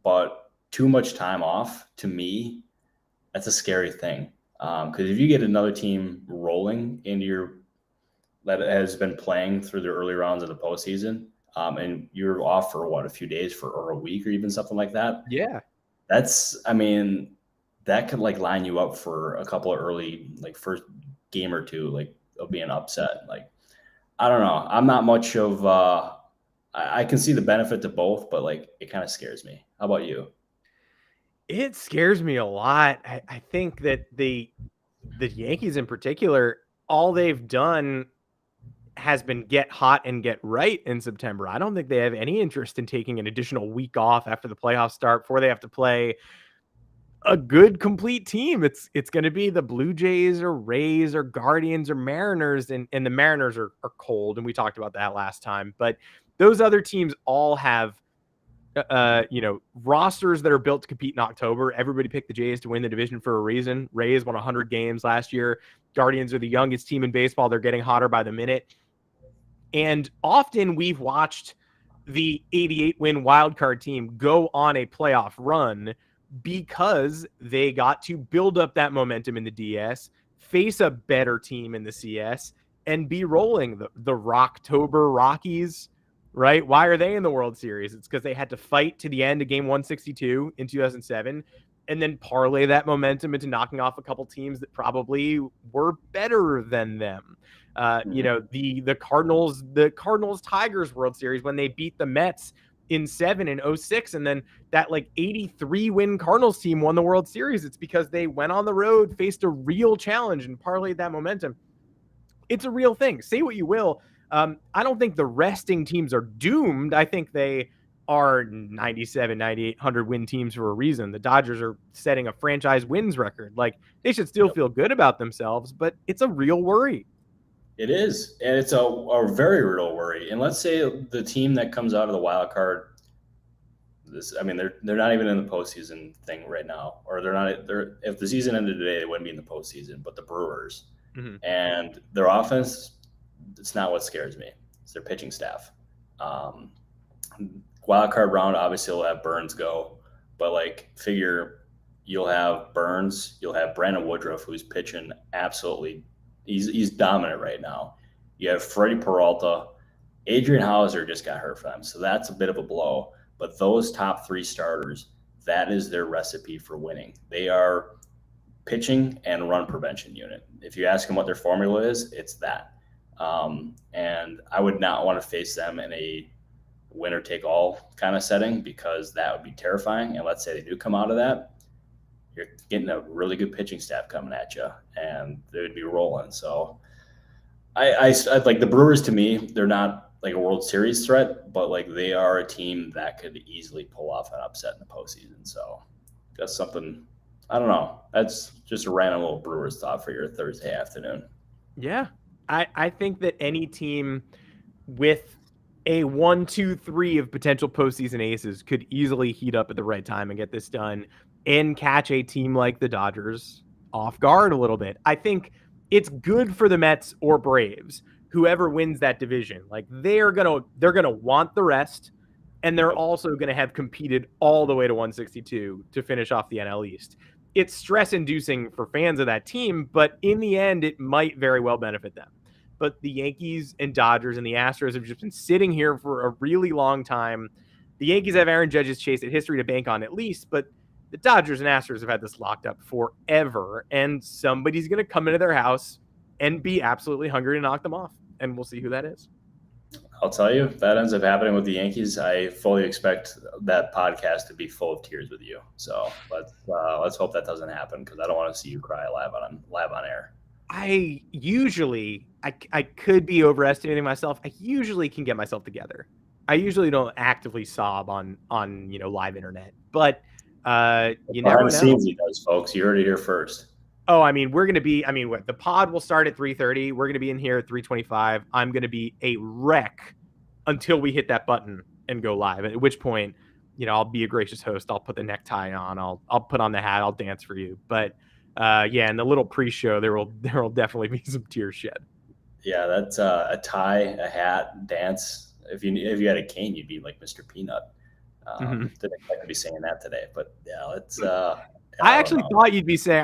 But too much time off, to me, that's a scary thing. Because if you get another team rolling that has been playing through the early rounds of the postseason, and you're off for a few days or a week or even something like that. Yeah. That could like line you up for a couple of early, like first game or two, like of being upset. Like, I don't know. I'm not much of, I can see the benefit to both, but like, it kind of scares me. How about you? It scares me a lot. I think that the Yankees in particular, all they've done has been get hot and get right in September. I don't think they have any interest in taking an additional week off after the playoffs start before they have to play a good complete team. It's going to be the Blue Jays or Rays or Guardians or Mariners, and the Mariners are cold, and we talked about that last time. But those other teams all have rosters that are built to compete in October. Everybody picked the Jays to win the division for a reason. Rays won 100 games last year. Guardians are the youngest team in baseball. They're getting hotter by the minute. And often we've watched the 88-win wildcard team go on a playoff run because they got to build up that momentum in the DS, face a better team in the CS, and be rolling. The Rocktober Rockies, right? Why are they in the World Series? It's because they had to fight to the end of game 162 in 2007 and then parlay that momentum into knocking off a couple teams that probably were better than them. The Cardinals Tigers World Series when they beat the Mets in 7 and 06, and then that like 83-win Cardinals team won the World Series. It's because they went on the road, faced a real challenge, and parlayed that momentum. It's a real thing. Say what you will. I don't think the resting teams are doomed. I think they are 97, 98, 100-win teams for a reason. The Dodgers are setting a franchise wins record. Like, they should still feel good about themselves, but it's a real worry. It is, and it's a very real worry. And let's say the team that comes out of the wild card, they're not even in the postseason thing right now, or if the season ended today, they wouldn't be in the postseason. But the Brewers and their offense, it's not what scares me. It's their pitching staff. Wild card round, obviously, will have Burns go, but like figure you'll have Burns, you'll have Brandon Woodruff, who's pitching absolutely. He's dominant right now. You have Freddie Peralta. Adrian Hauser just got hurt for them, so that's a bit of a blow. But those top three starters, that is their recipe for winning. They are pitching and run prevention unit. If you ask them what their formula is, it's that. And I would not want to face them in a winner take all kind of setting, because that would be terrifying. And let's say they do come out of that, you're getting a really good pitching staff coming at you, and they would be rolling. So I like the Brewers. To me, they're not like a World Series threat, but like they are a team that could easily pull off an upset in the postseason. So that's something, I don't know. That's just a random little Brewers thought for your Thursday afternoon. Yeah. I think that any team with a 1, 2, 3 of potential postseason aces could easily heat up at the right time and get this done and catch a team like the Dodgers off guard a little bit. I think it's good for the Mets or Braves, whoever wins that division. Like they're gonna want the rest, and they're also gonna have competed all the way to 162 to finish off the NL East. It's stress-inducing for fans of that team, but in the end, it might very well benefit them. But the Yankees and Dodgers and the Astros have just been sitting here for a really long time. The Yankees have Aaron Judge's chase at history to bank on at least, but the Dodgers and Astros have had this locked up forever, and somebody's going to come into their house and be absolutely hungry to knock them off, and we'll see who that is. I'll tell you, if that ends up happening with the Yankees, I fully expect that podcast to be full of tears with you. So let's hope that doesn't happen, because I don't want to see you cry live on air. I could be overestimating myself. I usually can get myself together. I usually don't actively sob on live internet, but you never know. Behind the scenes he does, folks. You heard it here first. Oh, I mean, the pod will start at 3:30. We're going to be in here at 3:25. I'm going to be a wreck until we hit that button and go live, at which point, I'll be a gracious host. I'll put the necktie on. I'll put on the hat. I'll dance for you. But in the little pre-show, there will definitely be some tears shed. Yeah, that's a tie, a hat, dance. If you had a cane, you'd be like Mr. Peanut. Didn't expect to be saying that today, but yeah, let's. I thought you'd be saying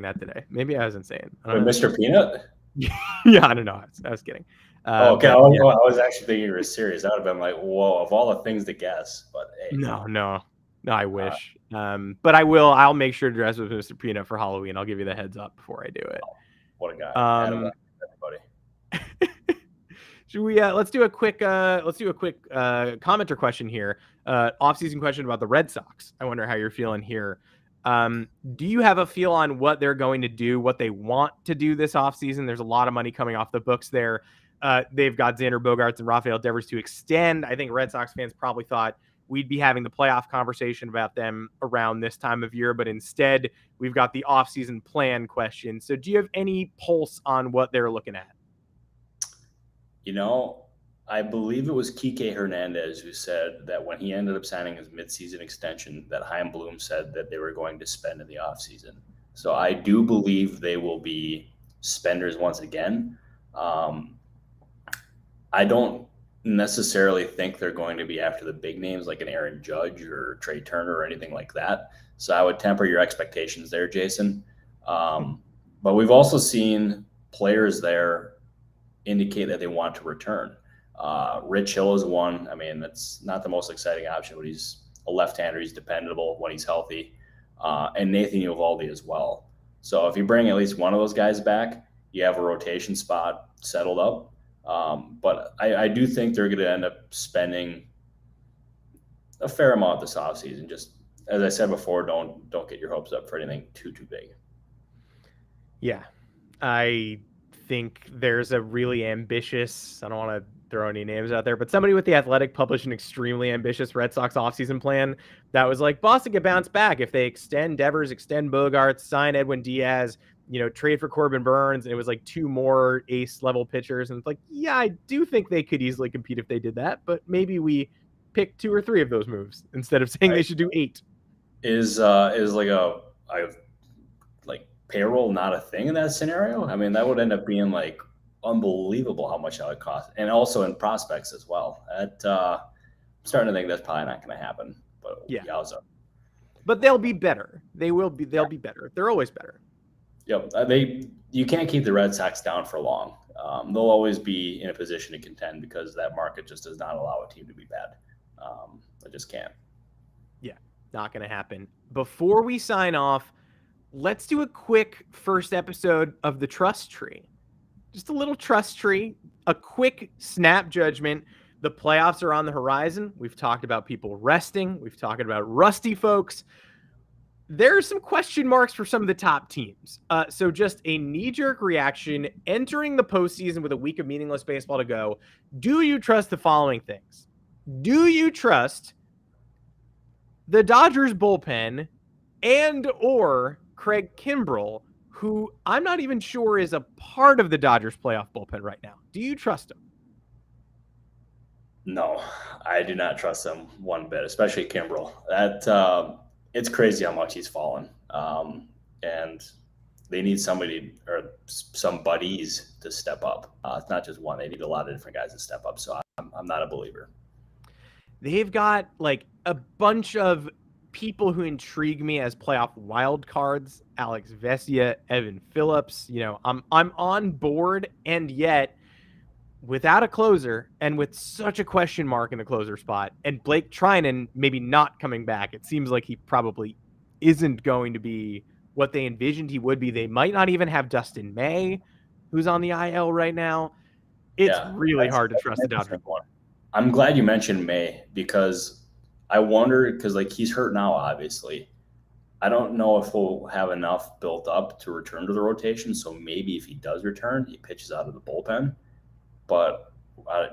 that today. Maybe I wasn't saying. Mr. Peanut? Yeah, I don't know. I was kidding. Okay, I was actually thinking you were serious. That would have been like, whoa, of all the things to guess. But hey. No, I wish. But I'll make sure to dress with Mr. Peanut for Halloween. I'll give you the heads up before I do it. Oh, what a guy. Everybody. Should we let's do a quick commenter question here. Off-season question about the Red Sox. I wonder how you're feeling here. Do you have a feel on what they're going to do, what they want to do this offseason? There's a lot of money coming off the books there. They've got Xander Bogaerts and Rafael Devers to extend. I think Red Sox fans probably thought we'd be having the playoff conversation about them around this time of year, but instead we've got the offseason plan question. So do you have any pulse on what they're looking at? I believe it was Kike Hernandez who said that when he ended up signing his midseason extension, that Chaim Bloom said that they were going to spend in the offseason. So I do believe they will be spenders once again. I don't necessarily think they're going to be after the big names like an Aaron Judge or Trey Turner or anything like that. So I would temper your expectations there, Jason. But we've also seen players there indicate that they want to return. Rich Hill is one. I mean, that's not the most exciting option, but he's a left-hander. He's dependable when he's healthy. And Nathan Eovaldi as well. So if you bring at least one of those guys back, you have a rotation spot settled up. But I do think they're going to end up spending a fair amount this offseason. Just as I said before, don't get your hopes up for anything too big. Yeah, I think there's a really ambitious, I don't want to throw any names out there, but somebody with The Athletic published an extremely ambitious Red Sox offseason plan that was like, Boston could bounce back if they extend Devers, extend Bogaerts, sign Edwin Diaz, trade for Corbin Burns, and it was like 2 more ace level pitchers. And it's like, yeah, I do think they could easily compete if they did that, but maybe we pick 2 or 3 of those moves instead of saying they should do 8. Is payroll not a thing in that scenario? I mean, that would end up being like unbelievable how much that would cost, and also in prospects as well. I'm starting to think that's probably not going to happen. But yeah, but they'll be better. They'll be better. They're always better. Yep. You can't keep the Red Sox down for long. They'll always be in a position to contend because that market just does not allow a team to be bad. It just can't. Yeah, not going to happen. Before we sign off, let's do a quick first episode of the Trust Tree. just a little trust tree, a quick snap judgment. The playoffs are on the horizon. We've talked about people resting. We've talked about rusty folks. There are some question marks for some of the top teams. So just a knee-jerk reaction entering the postseason with a week of meaningless baseball to go. Do you trust the following things? Do you trust the Dodgers bullpen and or Craig Kimbrell, who I'm not even sure is a part of the Dodgers playoff bullpen right now? Do you trust him? No, I do not trust him one bit, especially Kimbrell. That it's crazy how much he's fallen, and they need somebody or some buddies to step up. It's not just one; they need a lot of different guys to step up. So I'm not a believer. They've got like a bunch of people who intrigue me as playoff wild cards. Alex Vesia, Evan Phillips. You know, I'm on board, and yet without a closer and with such a question mark in the closer spot, and Blake Trinan maybe not coming back, it seems like he probably isn't going to be what they envisioned he would be. They might not even have Dustin May, who's on the IL right now. It's really hard to trust the Dodgers. I'm glad you mentioned May because I wonder, because like he's hurt now, obviously. I don't know if he'll have enough built up to return to the rotation. So maybe if he does return, he pitches out of the bullpen. But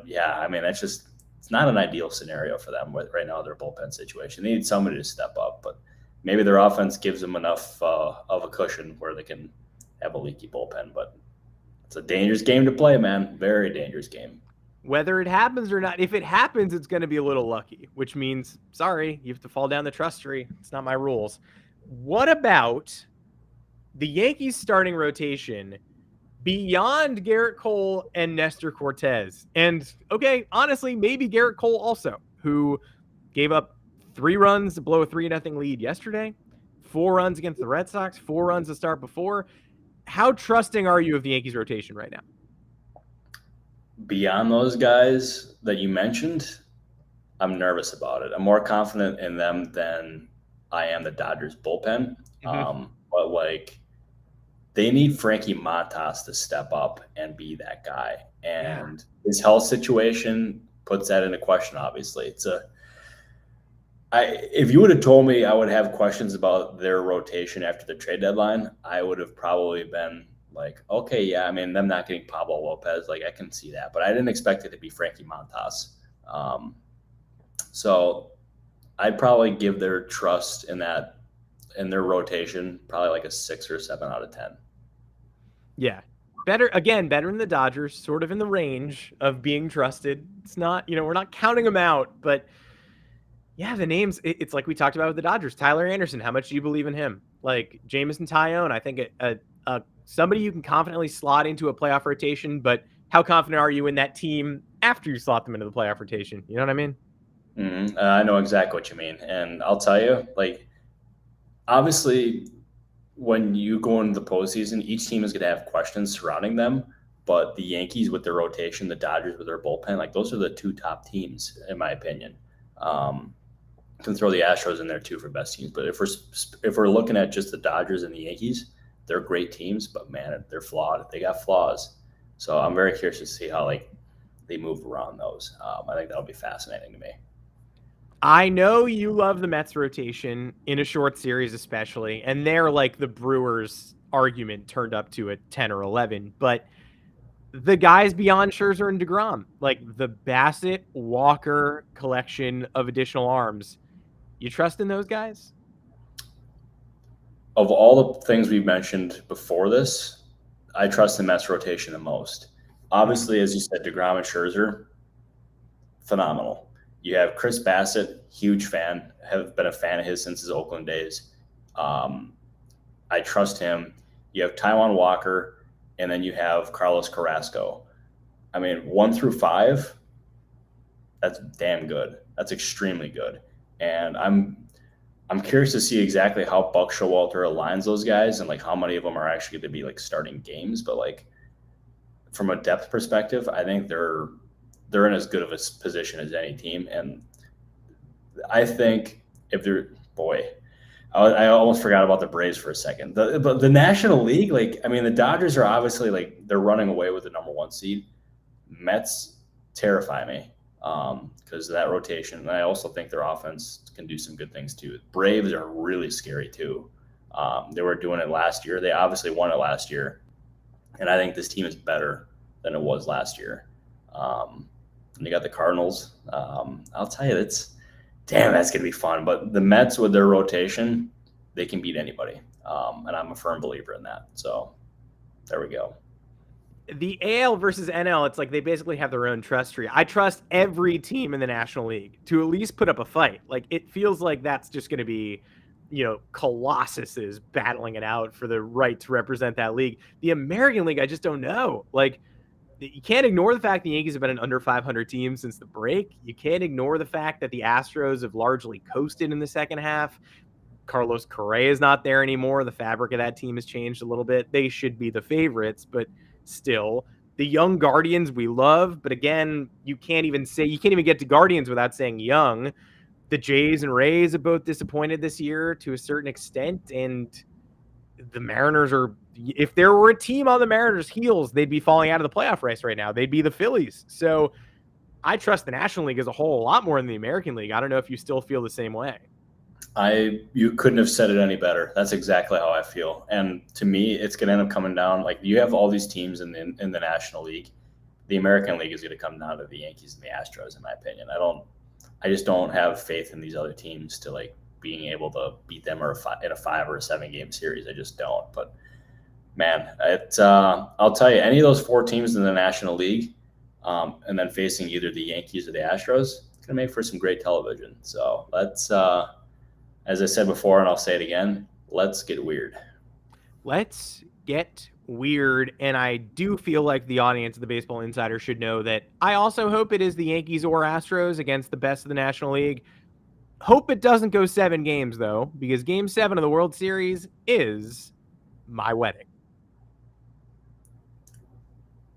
yeah, I mean, it's not an ideal scenario for them right now, their bullpen situation. They need somebody to step up, but maybe their offense gives them enough of a cushion where they can have a leaky bullpen. But it's a dangerous game to play, man. Very dangerous game. Whether it happens or not, if it happens, it's going to be a little lucky, which means, sorry, you have to fall down the trust tree. It's not my rules. What about the Yankees starting rotation beyond Garrett Cole and Nestor Cortez? And okay, honestly, maybe Garrett Cole also, who gave up 3 runs to blow a 3-0 lead yesterday, 4 runs against the Red Sox, 4 runs to start before. How trusting are you of the Yankees rotation right now? Beyond those guys that you mentioned, I'm nervous about it. I'm more confident in them than I am the Dodgers bullpen. But like, they need Frankie Montas to step up and be that guy. And his health situation puts that into question, obviously. If you would have told me I would have questions about their rotation after the trade deadline, I would have probably been like, okay, yeah, I mean, them not getting Pablo Lopez, like I can see that. But I didn't expect it to be Frankie Montas. So I'd probably give their trust in their rotation probably like a 6 or 7 out of 10. Yeah. Better than the Dodgers, sort of in the range of being trusted. It's not, we're not counting them out, but yeah, the names, it's like we talked about with the Dodgers. Tyler Anderson, how much do you believe in him? Like Jameson Taillon, I think somebody you can confidently slot into a playoff rotation, but how confident are you in that team after you slot them into the playoff rotation? You know what I mean? Mm-hmm. I know exactly what you mean. And I'll tell you, like, obviously, when you go into the postseason, each team is going to have questions surrounding them. But the Yankees with their rotation, the Dodgers with their bullpen, like those are the 2 top teams, in my opinion. Can throw the Astros in there too for best teams. But if we're looking at just the Dodgers and the Yankees, they're great teams, but man, they're flawed. They got flaws. So I'm very curious to see how they move around those. I think that'll be fascinating to me. I know you love the Mets rotation in a short series, especially, and they're like the Brewers argument turned up to a 10 or 11. But the guys beyond Scherzer and DeGrom, like the Bassett Walker collection of additional arms, you trust in those guys? Of all the things we've mentioned before this, I trust the Mets rotation the most. Obviously, as you said, DeGrom and Scherzer, phenomenal. You have Chris Bassett, huge fan, have been a fan of his since his Oakland days. I trust him. You have Taijuan Walker, and then you have Carlos Carrasco. I mean, 1 through 5, that's damn good. That's extremely good. And I'm curious to see exactly how Buck Showalter aligns those guys and like how many of them are actually going to be like starting games. But like from a depth perspective, I think they're in as good of a position as any team. And I think I almost forgot about the Braves for a second. But the National League, like, I mean, the Dodgers are obviously like they're running away with the #1 seed. Mets terrify me because of that rotation. And I also think their offense can do some good things too. Braves are really scary too. They were doing it last year. They obviously won it last year. And I think this team is better than it was last year. And you got the Cardinals. I'll tell you, that's going to be fun. But the Mets with their rotation, they can beat anybody. And I'm a firm believer in that. So there we go. The AL versus NL, it's like they basically have their own trust tree. I trust every team in the National League to at least put up a fight. Like, it feels like that's just going to be, colossuses battling it out for the right to represent that league. The American League, I just don't know. Like, you can't ignore the fact the Yankees have been an under 500 team since the break. You can't ignore the fact that the Astros have largely coasted in the second half. Carlos Correa is not there anymore. The fabric of that team has changed a little bit. They should be the favorites, but still, the young Guardians we love. But again, you can't even get to Guardians without saying young. The Jays and Rays have both disappointed this year to a certain extent. And the Mariners are, if there were a team on the Mariners' heels, they'd be falling out of the playoff race right now. They'd be the Phillies. So I trust the National League as a whole a lot more than the American League. I don't know if you still feel the same way. You couldn't have said it any better. That's exactly how I feel. And to me, it's going to end up coming down. Like, you have all these teams in the National League. The American League is going to come down to the Yankees and the Astros, in my opinion. I just don't have faith in these other teams to like being able to beat them in a 5 or a 7 game series. I just don't. But man, I'll tell you, any of those 4 teams in the National League, and then facing either the Yankees or the Astros, it's going to make for some great television. So let's. As I said before, and I'll say it again, let's get weird. Let's get weird. And I do feel like the audience of the Baseball Insider should know that I also hope it is the Yankees or Astros against the best of the National League. Hope it doesn't go 7 games, though, because Game 7 of the World Series is my wedding.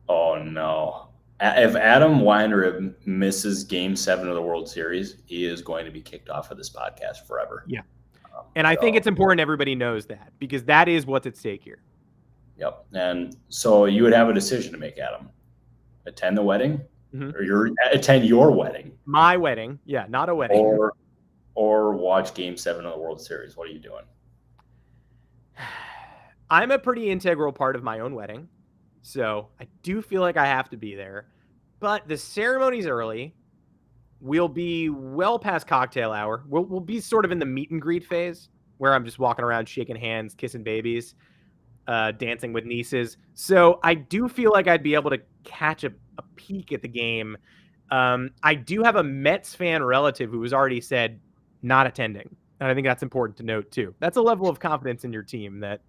Oh, no. If Adam Weinrib misses Game 7 of the World Series, he is going to be kicked off of this podcast forever. Yeah. And I think it's important everybody knows that, because that is what's at stake here. Yep. And so you would have a decision to make, Adam. Attend the wedding, or attend your wedding. My wedding. Yeah, not a wedding. Or watch Game 7 of the World Series. What are you doing? I'm a pretty integral part of my own wedding. So I do feel like I have to be there. But the ceremony's early. We'll be well past cocktail hour. We'll be sort of in the meet and greet phase, where I'm just walking around shaking hands, kissing babies, dancing with nieces. So I do feel like I'd be able to catch a peek at the game. I do have a Mets fan relative who has already said not attending. And I think that's important to note, too. That's a level of confidence in your team that,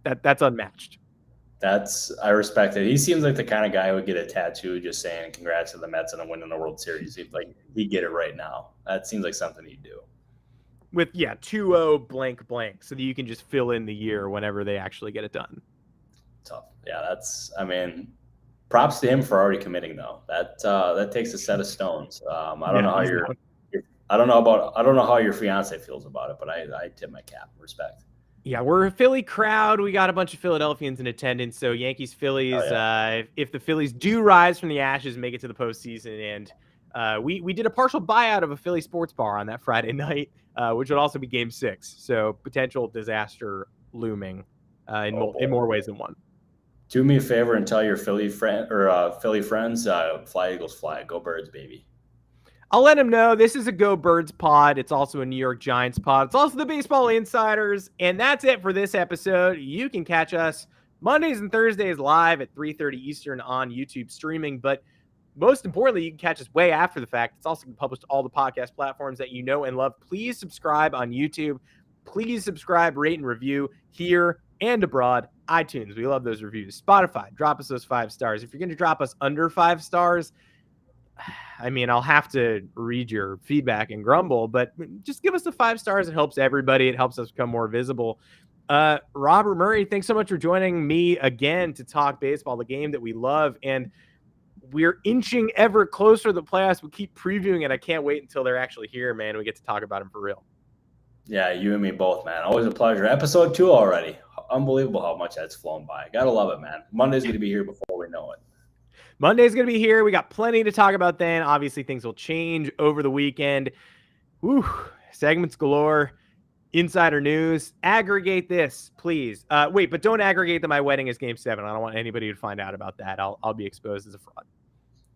that's unmatched. I respect it. He seems like the kind of guy who would get a tattoo just saying congrats to the Mets on winning the World Series. He'd get it right now. That seems like something he'd do. With 2-0 blank blank, so that you can just fill in the year whenever they actually get it done. Tough. Yeah, props to him for already committing though. That takes a set of stones. I don't know how your fiance feels about it, but I tip my cap. Respect. Yeah, we're a Philly crowd. We got a bunch of Philadelphians in attendance. So Yankees, Phillies. Oh, yeah. If the Phillies do rise from the ashes, make it to the postseason, and we did a partial buyout of a Philly sports bar on that Friday night, which would also be Game 6. So potential disaster looming in more ways than one. Do me a favor and tell your Philly friends, fly Eagles fly, go Birds, baby. I'll let him know this is a Go Birds pod. It's also a New York Giants pod. It's also the Baseball Insiders. And that's it for this episode. You can catch us Mondays and Thursdays live at 3:30 Eastern on YouTube streaming. But most importantly, you can catch us way after the fact. It's also been published to all the podcast platforms that you know and love. Please subscribe on YouTube. Please subscribe, rate, and review here and abroad. iTunes, we love those reviews. Spotify, drop us those 5 stars. If you're going to drop us under 5 stars, I mean, I'll have to read your feedback and grumble, but just give us the 5 stars. It helps everybody. It helps us become more visible. Robert Murray, thanks so much for joining me again to talk baseball, the game that we love. And we're inching ever closer to the playoffs. We keep previewing it. I can't wait until they're actually here, man. We get to talk about them for real. Yeah, you and me both, man. Always a pleasure. Episode 2 already. Unbelievable how much that's flown by. Gotta love it, man. Monday's going to be here before we know it. Monday's going to be here. We got plenty to talk about then. Obviously, things will change over the weekend. Woo, segments galore. Insider news. Aggregate this, please. Wait, but don't aggregate that my wedding is Game 7. I don't want anybody to find out about that. I'll be exposed as a fraud.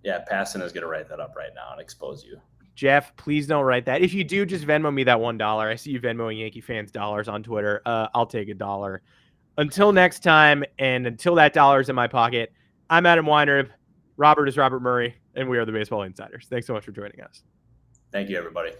Yeah, Passon is going to write that up right now and expose you. Jeff, please don't write that. If you do, just Venmo me that $1. I see you Venmoing Yankee fans dollars on Twitter. I'll take $1. Until next time, and until that $1's in my pocket, I'm Adam Weinrib. Robert is Robert Murray, and we are the Baseball Insiders. Thanks so much for joining us. Thank you, everybody.